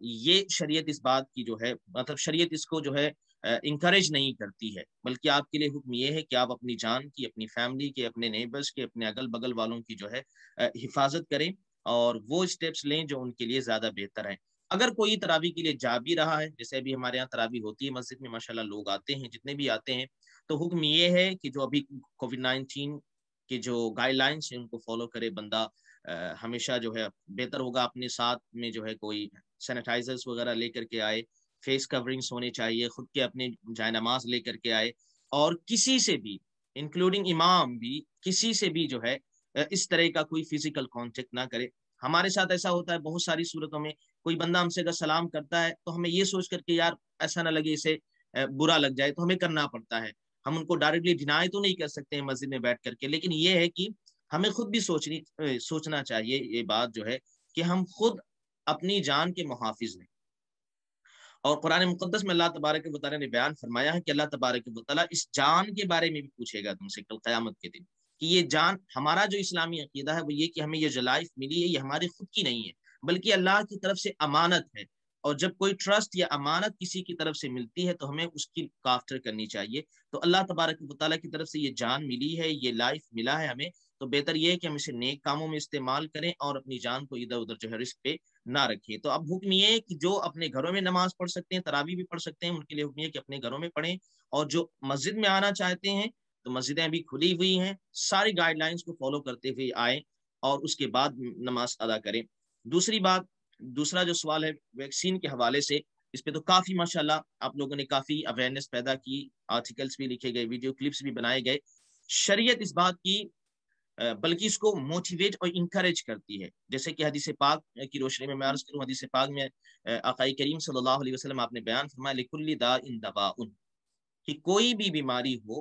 یہ شریعت اس بات کی جو ہے مطلب شریعت اس کو جو ہے انکریج نہیں کرتی ہے، بلکہ آپ کے لیے حکم یہ ہے کہ آپ اپنی جان کی، اپنی فیملی کے، اپنے نیبرز کے، اپنے اگل بغل والوں کی جو ہے حفاظت کریں اور وہ اسٹیپس لیں جو ان کے لیے زیادہ بہتر ہیں۔ اگر کوئی تراویح کے لیے جا بھی رہا ہے، جیسے ابھی ہمارے یہاں تراویح ہوتی ہے مسجد میں، ماشاءاللہ لوگ آتے ہیں، جتنے بھی آتے ہیں، تو حکم یہ ہے کہ جو ابھی کووڈ-19 کے جو گائیڈ لائنس ہیں ان کو فالو کرے بندہ۔ ہمیشہ جو ہے بہتر ہوگا اپنے ساتھ میں جو ہے کوئی سینیٹائزرز وغیرہ لے کر کے آئے، فیس کورنگس ہونے چاہیے، خود کے اپنے جائے نماز لے کر کے آئے، اور کسی سے بھی انکلوڈنگ امام بھی کسی سے بھی جو ہے اس طرح کا کوئی فزیکل کانٹیکٹ نہ کرے۔ ہمارے ساتھ ایسا ہوتا ہے بہت ساری صورتوں میں، کوئی بندہ ہم سے اگر سلام کرتا ہے تو ہمیں یہ سوچ کر کے یار ایسا نہ لگے اسے برا لگ جائے تو ہمیں کرنا پڑتا ہے۔ ہم ان کو ڈائریکٹلی ڈینائی تو نہیں کر سکتے ہیں مسجد میں بیٹھ کر کے، لیکن یہ ہے کہ ہمیں خود بھی سوچنا چاہیے یہ بات جو ہے کہ ہم خود اپنی جان کے محافظ ہیں۔ اور قرآن مقدس میں اللہ تبارک و تعالیٰ نے بیان فرمایا ہے کہ اللہ تبارک و تعالیٰ اس جان کے بارے میں بھی پوچھے گا تم سے کل قیامت کے دن، کہ یہ جان، ہمارا جو اسلامی عقیدہ ہے وہ یہ کہ ہمیں یہ جو لائف ملی ہے یہ ہماری خود کی نہیں ہے بلکہ اللہ کی طرف سے امانت ہے، اور جب کوئی ٹرسٹ یا امانت کسی کی طرف سے ملتی ہے تو ہمیں اس کی کافر کرنی چاہیے۔ تو اللہ تبارک و تعالیٰ کی طرف سے یہ جان ملی ہے، یہ لائف ملا ہے ہمیں، تو بہتر یہ ہے کہ ہم اسے نیک کاموں میں استعمال کریں اور اپنی جان کو ادھر ادھر جو ہے رسک پہ نہ رکھیں۔ تو اب حکم یہ ہے کہ جو اپنے گھروں میں نماز پڑھ سکتے ہیں، تراویح بھی پڑھ سکتے ہیں، ان کے لیے حکم یہ ہے کہ اپنے گھروں میں پڑھیں، اور جو مسجد میں آنا چاہتے ہیں تو مسجدیں ابھی کھلی ہوئی ہیں، ساری گائیڈ لائنس کو فالو کرتے ہوئے آئیں اور اس کے بعد نماز ادا کریں۔ دوسرا جو سوال ہے ویکسین کے حوالے سے، اس پہ تو کافی ماشاءاللہ آپ لوگوں نے کافی اویئرنیس پیدا کی، آرٹیکلس بھی لکھے گئے، ویڈیو کلپس بھی بنائے گئے۔ شریعت اس بات کی بلکہ اس کو موٹیویٹ اور انکریج کرتی ہے، جیسے کہ حدیث پاک کی روشنی میں عرض کروں، حدیث پاک میں آقا کریم صلی اللہ علیہ وسلم آپ نے بیان فرمایا لِكُلِّ دَاءٍ دَوَاءٌ، کہ کوئی بھی بیماری ہو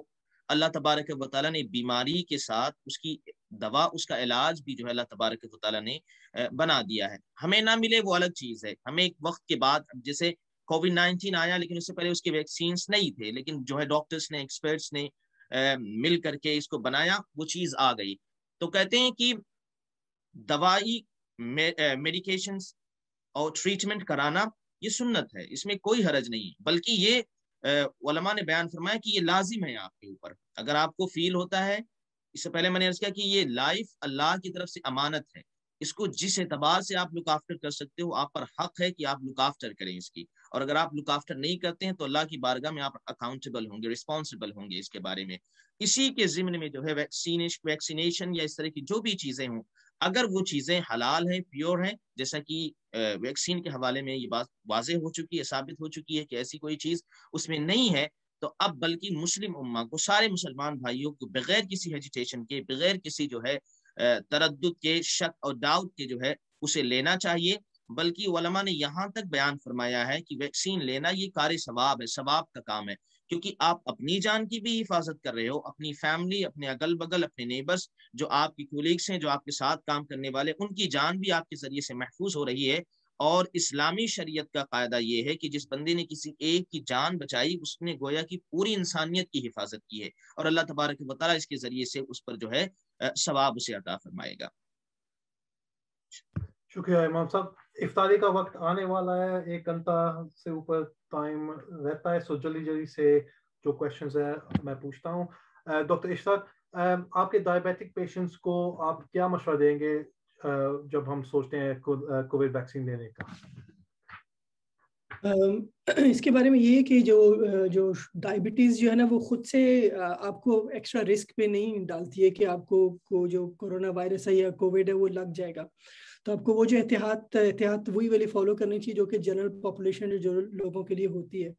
اللہ تبارک و تعالیٰ نے بیماری کے ساتھ اس کی دوا، اس کا علاج بھی جو ہے اللہ تبارک و تعالیٰ نے بنا دیا ہے۔ ہمیں نہ ملے وہ الگ چیز ہے، ہمیں ایک وقت کے بعد، جیسے کووڈ-19 آیا لیکن اس سے پہلے اس کے ویکسینز نہیں تھے، لیکن جو ہے ڈاکٹرز نے، ایکسپرٹس نے مل کر کے اس کو بنایا، وہ چیز آ گئی۔ تو کہتے ہیں کہ دوائی، میڈیکیشنز اور ٹریٹمنٹ کرانا یہ سنت ہے، اس میں کوئی حرج نہیں، بلکہ یہ علماء نے بیان فرمایا کہ یہ لازم ہے آپ کے اوپر۔ اگر آپ کو فیل ہوتا ہے، اس سے پہلے میں نے عرض کیا کہ یہ لائف اللہ کی طرف سے امانت ہے، اس کو جس اعتبار سے آپ لک آفٹر کر سکتے ہو، آپ پر حق ہے کہ آپ لک آفٹر کریں اس کی، اور اگر آپ لک آفٹر نہیں کرتے ہیں تو اللہ کی بارگاہ میں آپ اکاؤنٹیبل ہوں گے، رسپانسبل ہوں گے اس کے بارے میں۔ اسی کے ضمن میں جو ہے ویکسینیشن یا اس طرح کی جو بھی چیزیں ہوں، اگر وہ چیزیں حلال ہیں، پیور ہیں، جیسا کہ ویکسین کے حوالے میں یہ بات واضح ہو چکی ہے، ثابت ہو چکی ہے کہ ایسی کوئی چیز اس میں نہیں ہے، تو اب بلکہ مسلم امہ کو، سارے مسلمان بھائیوں کو بغیر کسی ہیجیٹیشن کے، بغیر کسی جو ہے تردد کے، شک اور ڈاؤٹ کے جو ہے اسے لینا چاہیے۔ بلکہ علماء نے یہاں تک بیان فرمایا ہے کہ ویکسین لینا یہ کار ثواب ہے، ثواب کا کام ہے، کیونکہ آپ اپنی جان کی بھی حفاظت کر رہے ہو، اپنی فیملی، اپنے اگل بگل، اپنے نیبرز جو آپ کی کولیگس ہیں، جو آپ کے ساتھ کام کرنے والے، ان کی جان بھی آپ کے ذریعے سے محفوظ ہو رہی ہے۔ اور اسلامی شریعت کا قاعدہ یہ ہے کہ جس بندے نے کسی ایک کی جان بچائی، اس نے گویا کی پوری انسانیت کی حفاظت کی ہے، اور اللہ تبارک و تعالیٰ اس کے ذریعے سے اس پر جو ہے ثواب اسے عطا فرمائے گا۔ شکریہ امام صاحب۔ افطاری کا وقت آنے والا ہے، 1 گھنٹہ سے اوپر ٹائم رہتا ہے، سو جلدی سے جو کوشچنز ہیں میں پوچھتا ہوں۔ ڈاکٹر اشفاق، آپ کے ڈائبیٹک پیشنٹس کو آپ کیا مشورہ دیں گے جب ہم سوچتے ہیں کووڈ ویکسین لینے کا؟ اس کے بارے میں یہ ہے کہ جو ڈائبٹیز جو ہے نا، وہ خود سے آپ کو ایکسٹرا رسک پہ نہیں ڈالتی ہے کہ آپ کو جو کورونا وائرس ہے یا کووڈ ہے وہ لگ جائے گا۔ تو آپ کو وہ جو احتیاط وہی والی فالو کرنی چاہیے جو کہ جنرل پاپولیشن جو لوگوں کے لیے ہوتی ہے۔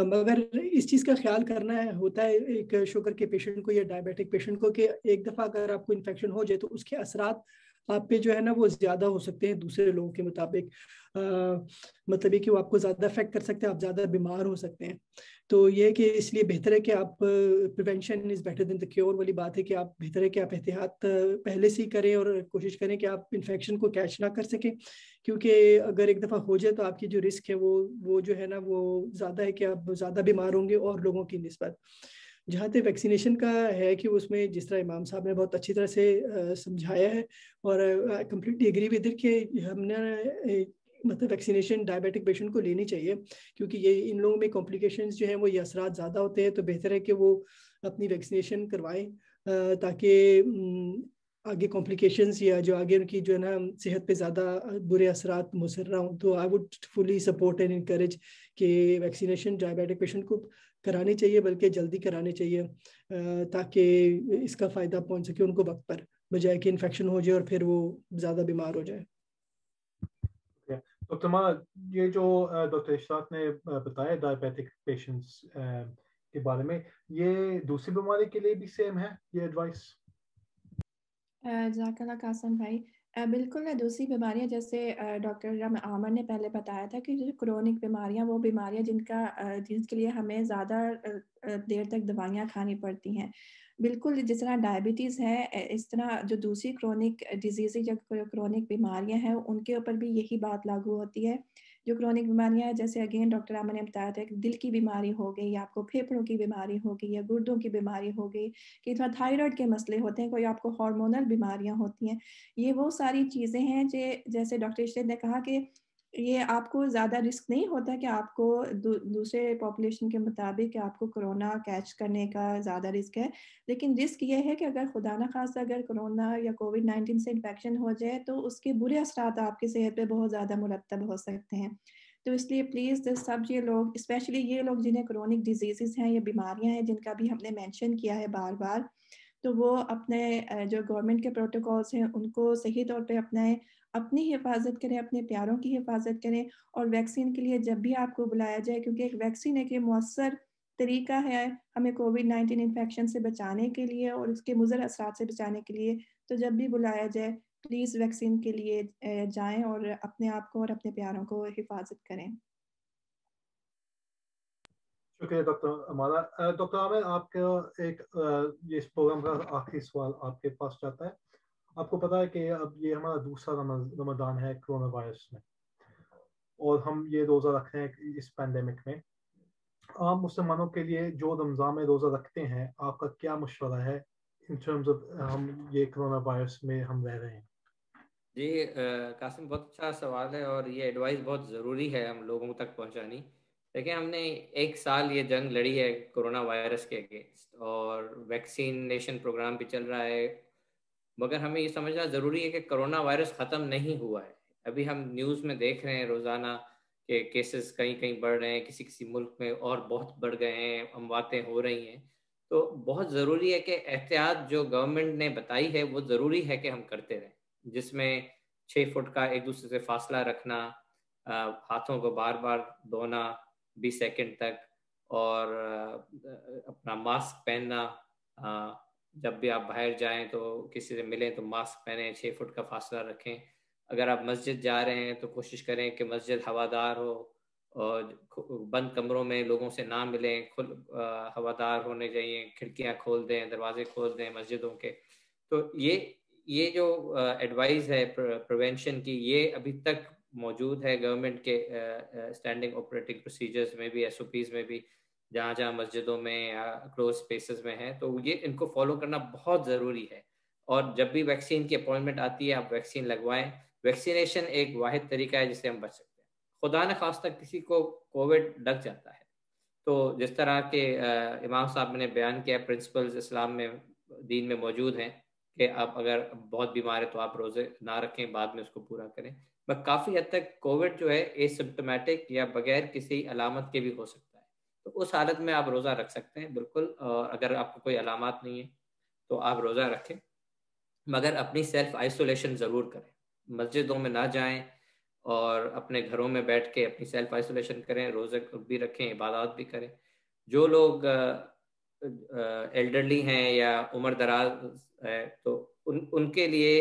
مگر اس چیز کا خیال کرنا ہوتا ہے ایک شوگر کے پیشنٹ کو یا ڈائبیٹک پیشنٹ کو کہ ایک دفعہ اگر آپ کو انفیکشن ہو جائے تو اس کے اثرات آپ پہ جو ہے نا وہ زیادہ ہو سکتے ہیں دوسرے لوگوں کے مطابق، مطلب یہ کہ وہ آپ کو زیادہ افیکٹ کر سکتے ہیں، آپ زیادہ بیمار ہو سکتے ہیں۔ تو یہ کہ اس لیے بہتر ہے کہ آپ prevention is better than the cure والی بات ہے کہ آپ بہتر ہے کہ آپ احتیاط پہلے سے ہی کریں اور کوشش کریں کہ آپ انفیکشن کو کیچ نہ کر سکیں، کیونکہ اگر ایک دفعہ ہو جائے تو آپ کی جو رسک ہے وہ جو ہے نا وہ زیادہ ہے کہ آپ زیادہ بیمار ہوں گے اور لوگوں کی نسبت۔ جہاں تک ویکسینیشن کا ہے کہ اس میں جس طرح امام صاحب نے بہت اچھی طرح سے سمجھایا ہے، اور کمپلیٹلی ایگری ود اٹ کہ ہم نے مطلب ویکسینیشن ڈائبیٹک پیشنٹ کو لینی چاہیے، کیونکہ یہ ان لوگوں میں کمپلیکیشنز جو ہیں وہ یہ اثرات زیادہ ہوتے ہیں. تو بہتر ہے کہ وہ اپنی ویکسینیشن کروائیں تاکہ آگے کمپلیکیشنز یا جو آگے ان کی جو ہے نا صحت پہ زیادہ برے اثرات مؤثر نہ ہوں. تو I would fully support and encourage کہ ویکسینیشن ڈائبیٹک پیشنٹ کو کرانی چاہیے، بلکہ جلدی کرانی چاہیے تاکہ اس کا فائدہ پہنچ سکے ان کو وقت پر، بجائے کہ انفیکشن ہو جائے اور پھر وہ زیادہ بیمار ہو جائے. ڈاکٹر ما، یہ جو ڈاکٹر اشراق نے بتایا ڈائبیٹک پیشنٹس کے بارے میں، یہ دوسری بیماری کے لیے بھی سیم ہے یہ ایڈوائس؟ جزاک اللہ قاسم بھائی، بالکل ہے. دوسری بیماریاں جیسے ڈاکٹر عامر نے پہلے بتایا تھا کہ جو کرونک بیماریاں وہ بیماریاں جن کے لیے ہمیں زیادہ دیر تک دوائیاں کھانی پڑتی ہیں. بالکل جس طرح ڈائبٹیز ہے، اس طرح جو دوسری کرونک ڈیزیز یا کرونک بیماریاں ہیں ان کے اوپر بھی یہی بات لاگو ہوتی ہے. جو کرونک بیماریاں ہیں جیسے اگین ڈاکٹر عامر نے بتایا تھا کہ دل کی بیماری ہو گئی، یا آپ کو پھیپھڑوں کی بیماری ہو گئی، یا گردوں کی بیماری ہو گئی، کہ تھوڑا تھائرائڈ کے مسئلے ہوتے ہیں، کوئی آپ کو ہارمونل بیماریاں ہوتی ہیں. یہ وہ ساری چیزیں ہیں جیسے ڈاکٹر اشرت نے کہا کہ یہ آپ کو زیادہ رسک نہیں ہوتا کہ آپ کو دوسرے پاپولیشن کے مطابق آپ کو کرونا کیچ کرنے کا زیادہ رسک ہے. لیکن رسک یہ ہے کہ اگر خدا نخواستہ اگر کرونا یا کووڈ-19 سے انفیکشن ہو جائے تو اس کے برے اثرات آپ کی صحت پہ بہت زیادہ مرتب ہو سکتے ہیں. تو اس لیے پلیز سب یہ لوگ، اسپیشلی یہ لوگ جنہیں کرونک ڈیزیزز ہیں یا بیماریاں ہیں جن کا بھی ہم نے مینشن کیا ہے بار بار، تو وہ اپنے جو گورنمنٹ کے پروٹوکولز ہیں ان کو صحیح طور پہ اپنائیں، اپنی حفاظت کریں، اپنے پیاروں کی حفاظت کریں. اور ویکسین کے لیے جب بھی آپ کو بلایا جائے، کیونکہ ایک ویکسین ایک مؤثر طریقہ ہے ہمیں کووڈ-19 انفیکشن سے بچانے کے لیے اور اس کے مضر اثرات سے بچانے کے لیے، تو جب بھی بلایا جائے پلیز ویکسین کے لیے جائیں اور اپنے آپ کو اور اپنے پیاروں کو حفاظت کریں. شکریہ ڈاکٹر عمارہ. ڈاکٹر عامر، آپ کا ایک یہ اس پروگرام کا آخری سوال آپ کے پاس جاتا ہے. آپ کو پتا ہے کہ اب یہ ہمارا دوسرا رمضان ہے کرونا وائرس میں، اور ہم یہ روزہ رکھ رہے ہیں اس پینڈیمک میں. عام مسلمانوں کے لیے جو رمضان میں روزہ رکھتے ہیں، آپ کا کیا مشورہ ہے ان ٹرمز آف ہم یہ کرونا وائرس میں ہم رہ رہے ہیں؟ جی قاسم، بہت اچھا سوال ہے اور یہ ایڈوائس بہت ضروری ہے ہم لوگوں تک پہنچانی. دیکھیں، ہم نے 1 سال یہ جنگ لڑی ہے کرونا وائرس کے اگینسٹ، اور ویکسینیشن پروگرام بھی چل رہا ہے، مگر ہمیں یہ سمجھنا ضروری ہے کہ کرونا وائرس ختم نہیں ہوا ہے. ابھی ہم نیوز میں دیکھ رہے ہیں روزانہ کہ کیسز کہیں کہیں بڑھ رہے ہیں، کسی ملک میں اور بہت بڑھ گئے ہیں، امواتیں ہو رہی ہیں. تو بہت ضروری ہے کہ احتیاط جو گورنمنٹ نے بتائی ہے وہ ضروری ہے کہ ہم کرتے رہیں، جس میں 6 فٹ کا ایک دوسرے سے فاصلہ رکھنا، ہاتھوں کو بار بار دھونا 20 سیکنڈ تک، اور اپنا ماسک پہننا. جب بھی آپ باہر جائیں تو کسی سے ملیں تو ماسک پہنیں، 6 فٹ کا فاصلہ رکھیں. اگر آپ مسجد جا رہے ہیں تو کوشش کریں کہ مسجد ہوادار ہو، اور بند کمروں میں لوگوں سے نہ ملیں، ہوادار ہونے چاہیے، کھڑکیاں کھول دیں، دروازے کھول دیں مسجدوں کے. تو یہ جو ایڈوائز ہے پریونشن کی، یہ ابھی تک موجود ہے گورنمنٹ کے اسٹینڈنگ آپریٹنگ پروسیجرز میں بھی، ایس او پیز میں بھی، جہاں جہاں مسجدوں میں یا کلوز اسپیسز میں ہیں. تو یہ ان کو فالو کرنا بہت ضروری ہے. اور جب بھی ویکسین کی اپوائنٹمنٹ آتی ہے آپ ویکسین لگوائیں. ویکسینیشن ایک واحد طریقہ ہے جس سے ہم بچ سکتے ہیں. خدا نخواستہ کسی کو کووڈ لگ جاتا ہے تو جس طرح کے امام صاحب نے بیان کیا، پرنسپلز اسلام میں، دین میں موجود ہیں کہ آپ اگر بہت بیمار ہے تو آپ روزے نہ رکھیں، بعد میں اس کو پورا کریں. بس کافی حد تک کووڈ جو ہے اے سمپٹومیٹک یا بغیر کسی علامت کے بھی ہو سکتا ہے، تو اس حالت میں آپ روزہ رکھ سکتے ہیں بالکل. اور اگر آپ کو کوئی علامات نہیں ہے تو آپ روزہ رکھیں، مگر اپنی سیلف آئسولیشن ضرور کریں. مسجدوں میں نہ جائیں اور اپنے گھروں میں بیٹھ کے اپنی سیلف آئسولیشن کریں، روزے بھی رکھیں، عبادات بھی کریں. جو لوگ ایلڈرلی ہیں یا عمر دراز ہے تو ان کے لیے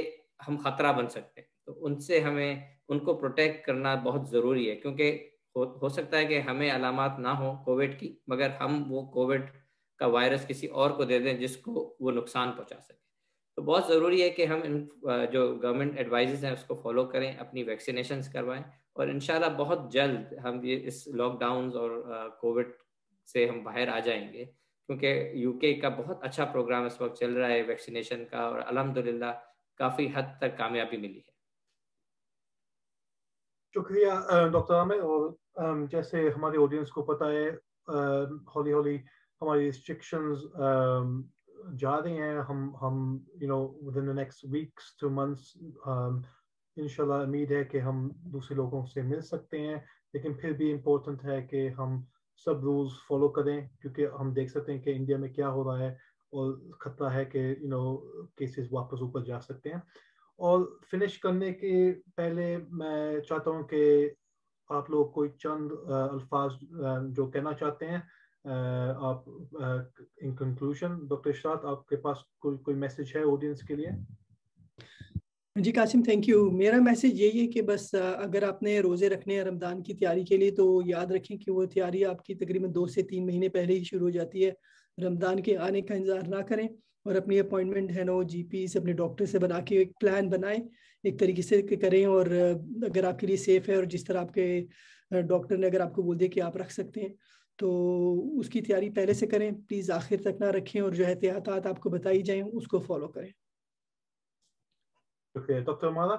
ہم خطرہ بن سکتے ہیں، تو ان سے ہمیں ان کو پروٹیکٹ کرنا بہت ضروری ہے. کیونکہ ہو سکتا ہے کہ ہمیں علامات نہ ہوں کووڈ کی، مگر ہم وہ کووڈ کا وائرس کسی اور کو دے دیں جس کو وہ نقصان پہنچا سکے. تو بہت ضروری ہے کہ ہم جو گورنمنٹ ایڈوائزز ہیں اس کو فالو کریں، اپنی ویکسینیشنز کروائیں، اور انشاءاللہ بہت جلد ہم یہ اس لاک ڈاؤنز اور کووڈ سے ہم باہر آ جائیں گے. کیونکہ یو کے کا بہت اچھا پروگرام اس وقت چل رہا ہے ویکسینیشن کا، اور الحمدللہ کافی حد تک کامیابی ملی ہے. شکریہ ڈاکٹر عامر. اور جیسے ہمارے آڈینس کو پتہ ہے ہولی ہولی ہماری ریسٹرکشنز جا رہی ہیں. ہم within the next weeks to months انشاءاللہ امید ہے کہ ہم دوسرے لوگوں سے مل سکتے ہیں, لیکن پھر بھی امپورٹنٹ ہے کہ ہم سب رولز فالو کریں, کیونکہ ہم دیکھ سکتے ہیں کہ انڈیا میں کیا ہو رہا ہے اور خطرہ ہے کہ کیسز واپس اوپر جا سکتے ہیں. اور فنش کرنے کے پہلے میں چاہتا ہوں کہ آپ لوگ کوئی چند الفاظ جو کہنا چاہتے ہیں آپ ان کنکلوژن. ڈاکٹر اشراق, آپ کے پاس کوئی میسج ہے آڈینس کے لیے؟ جی قاسم, تھینک یو. میرا میسج یہی ہے کہ بس اگر آپ نے روزے رکھنے ہیں رمضان کی تیاری کے لیے تو یاد رکھیں کہ وہ تیاری آپ کی تقریباً 2 سے 3 مہینے پہلے ہی شروع ہو جاتی ہے. رمضان کے آنے کا انتظار نہ کریں اور اپنی اپوائنٹمنٹ ہے نا جی پی سے اپنے ڈاکٹر سے بنا کے ایک پلان بنائیں, ایک طریقے سے کریں. اور اگر آپ کے لیے سیف ہے اور جس طرح آپ کے ڈاکٹر نے اگر آپ کو بول دیا کہ آپ رکھ سکتے ہیں تو اس کی تیاری پہلے سے کریں. پلیز آخر تک نہ رکھیں اور جو احتیاطات آپ کو بتائی جائیں اس کو فالو کریں. ڈاکٹر مالا,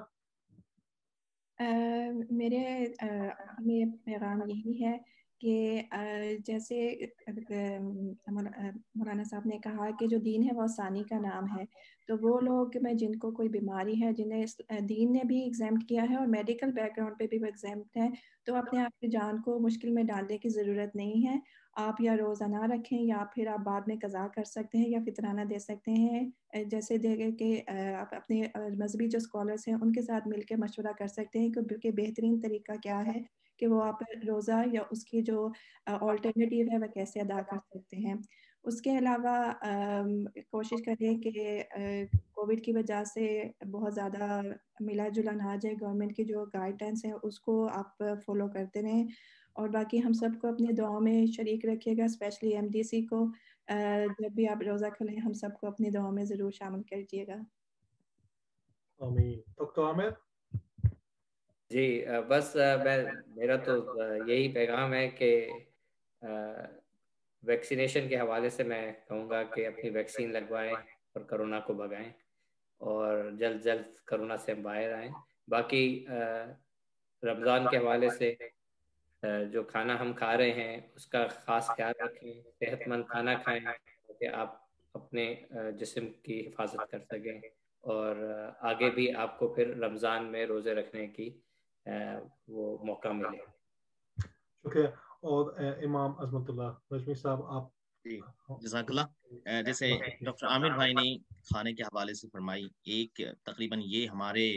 میرے پیغام یہی ہے کہ جیسے مولانا صاحب نے کہا کہ جو دین ہے وہ آسانی کا نام ہے, تو وہ لوگ میں جن کو کوئی بیماری ہے جنہیں دین نے بھی ایگزامپٹ کیا ہے اور میڈیکل بیک گراؤنڈ پہ بھی وہ ایگزامپٹ ہے, تو اپنے آپ کی جان کو مشکل میں ڈالنے کی ضرورت نہیں ہے. آپ یا روزہ نہ رکھیں یا پھر آپ بعد میں قضا کر سکتے ہیں یا فطرانہ دے سکتے ہیں. جیسے دیکھیں کہ آپ اپنے مذہبی جو اسکالرس ہیں ان کے ساتھ مل کے مشورہ کر سکتے ہیں کہ بہترین طریقہ کیا ہے کہ وہ آپ روزہ یا اس کی جو آلٹرنیٹیو ہے وہ کیسے ادا کر سکتے ہیں. اس کے علاوہ کوشش کریں کہ کووڈ کی وجہ سے بہت زیادہ ملا جلا نہ جائے. گورنمنٹ کی جو گائیڈ لائنس ہیں اس کو آپ فالو کرتے رہیں, اور باقی ہم سب کو اپنی دعاؤں میں شریک رکھیے گا, اسپیشلی MDC کو. جب بھی آپ روزہ کھلیں ہم سب کو اپنی دعاؤں میں ضرور شامل کیجیے گا. آمین. ڈاکٹر عامر. جی بس میرا تو یہی پیغام ہے کہ ویکسینیشن کے حوالے سے میں کہوں گا کہ اپنی ویکسین لگوائیں اور کرونا کو بھگائیں اور جلد جلد کرونا سے باہر آئیں. باقی رمضان کے حوالے سے جو کھانا ہم کھا رہے ہیں اس کا خاص خیال رکھیں, صحت مند کھانا کھائیں تاکہ آپ اپنے جسم کی حفاظت کر سکیں اور آگے بھی آپ کو پھر رمضان میں روزے رکھنے کی وہ موقع ملے. شکریہ. اور امام عظمت اللہ نجمی صاحب, آپ. جی جزاک اللہ. جیسے ڈاکٹر عامر بھائی نے کھانے کے حوالے سے فرمائی, ایک تقریباً یہ ہمارے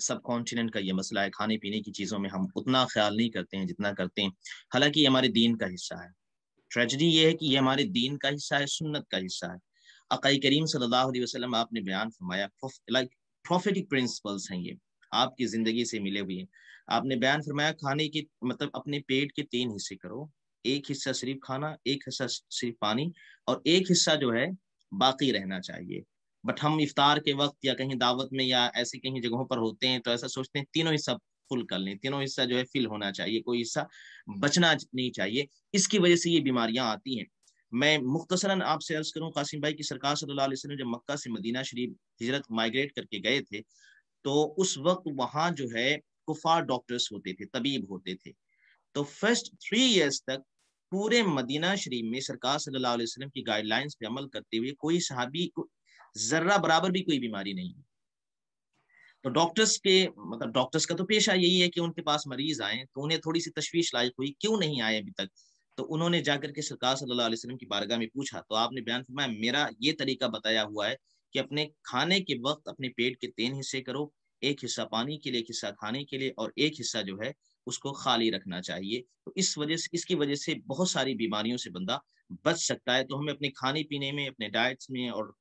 سب کانٹیننٹ کا یہ مسئلہ ہے, کھانے پینے کی چیزوں میں ہم اتنا خیال نہیں کرتے ہیں جتنا کرتے ہیں, حالانکہ یہ ہمارے دین کا حصہ ہے. ٹریجڈی یہ ہے کہ یہ ہمارے دین کا حصہ ہے, سنت کا حصہ ہے. آقا کریم صلی اللہ علیہ وسلم آپ نے بیان فرمایا, لائک پروفیٹک پرنسپلس ہیں, یہ آپ کی زندگی سے ملے ہوئے ہیں. آپ نے بیان فرمایا کھانے کی مطلب اپنے پیٹ کے 3 حصے کرو, ایک حصہ صرف کھانا, ایک حصہ صرف پانی, اور ایک حصہ جو ہے باقی رہنا چاہیے. بٹ ہم افطار کے وقت یا کہیں دعوت میں یا ایسی کہیں جگہوں پر ہوتے ہیں تو ایسا سوچتے ہیں تینوں حصہ فل کر لیں, تینوں حصہ جو ہے فل ہونا چاہیے, کوئی حصہ بچنا نہیں چاہیے. اس کی وجہ سے یہ بیماریاں آتی ہیں. میں مختصراً آپ سے عرض کروں قاسم بھائی کی سرکار صلی اللہ علیہ وسلم جب مکہ سے مدینہ شریف ہجرت مائگریٹ کر کے گئے تھے تو اس وقت وہاں جو ہے کفار ڈاکٹرز ہوتے تھے, طبیب ہوتے تھے. تو فرسٹ 3 ایئرس تک پورے مدینہ شریف میں سرکار صلی اللہ علیہ وسلم کی گائیڈ لائنز پہ عمل کرتے ہوئے کوئی صحابی کو ذرہ برابر بھی کوئی بیماری نہیں. تو ڈاکٹرز کا تو پیشہ یہی ہے کہ ان کے پاس مریض آئیں تو انہیں تھوڑی سی تشویش لاحق ہوئی, کیوں نہیں آئے ابھی تک. تو انہوں نے جا کر کے سرکار صلی اللہ علیہ وسلم کی بارگاہ میں پوچھا تو آپ نے بیان فرمایا میرا یہ طریقہ بتایا ہوا ہے کہ اپنے کھانے کے وقت اپنے پیٹ کے 3 حصے کرو, ایک حصہ پانی کے لیے, ایک حصہ کھانے کے لیے, اور ایک حصہ جو ہے اس کو خالی رکھنا چاہیے. تو اس کی وجہ سے بہت ساری بیماریوں سے بندہ بچ سکتا ہے. تو ہمیں اپنے کھانے پینے میں, اپنے ڈائٹس میں, اور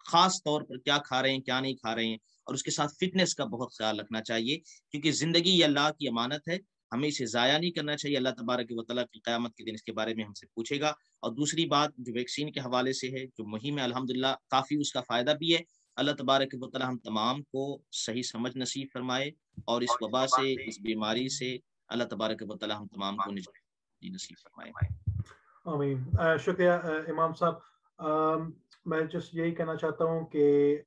خاص طور پر کیا کھا رہے ہیں کیا نہیں کھا رہے ہیں, اور اس کے ساتھ فٹنس کا بہت خیال رکھنا چاہیے, کیونکہ زندگی یہ اللہ کی امانت ہے, ہمیں اسے ضائع نہیں کرنا چاہیے. اللہ تبارک و تعالیٰ کی قیامت کے دن اس کے بارے میں ہم سے پوچھے گا. اور دوسری بات جو ویکسین کے حوالے سے ہے, جو مہم ہے الحمدللہ کافی اس کا فائدہ بھی ہے. اللہ تبارک و تعالیٰ ہم تمام کو صحیح سمجھ نصیب فرمائے, اور اس وبا سے, اس بیماری سے اللہ تبارک و تعالیٰ ہم تمام کو نصیب فرمائے. آمین. شکریہ امام صاحب. میں جسٹ یہی کہنا چاہتا ہوں کہ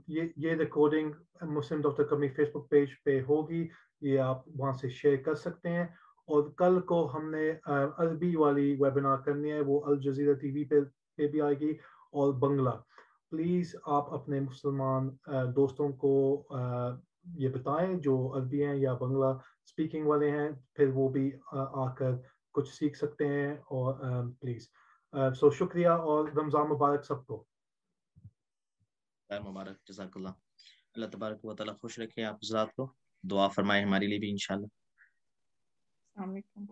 یہ ریکارڈنگ مسلم ڈاکٹر کمی فیس بک پیج پہ ہوگی, یہ آپ وہاں سے شیئر کر سکتے ہیں. اور کل کو ہم نے عربی والی ویبینار کرنی ہے, وہ الجزیرہ ٹی وی پہ بھی آئے گی, اور بنگلہ. پلیز آپ اپنے مسلمان دوستوں کو یہ بتائیں جو عربی ہیں یا بنگلہ اسپیکنگ والے ہیں, پھر وہ بھی آ کر کچھ سیکھ سکتے ہیں. اور پلیز سو شکریہ, اور رمضان مبارک سب کو. مبارک, جزاک اللہ. اللہ تبارک و تعالیٰ خوش رکھے آپ حضرات کو, دعا فرمائے ہمارے لیے بھی انشاءاللہ. السلام علیکم.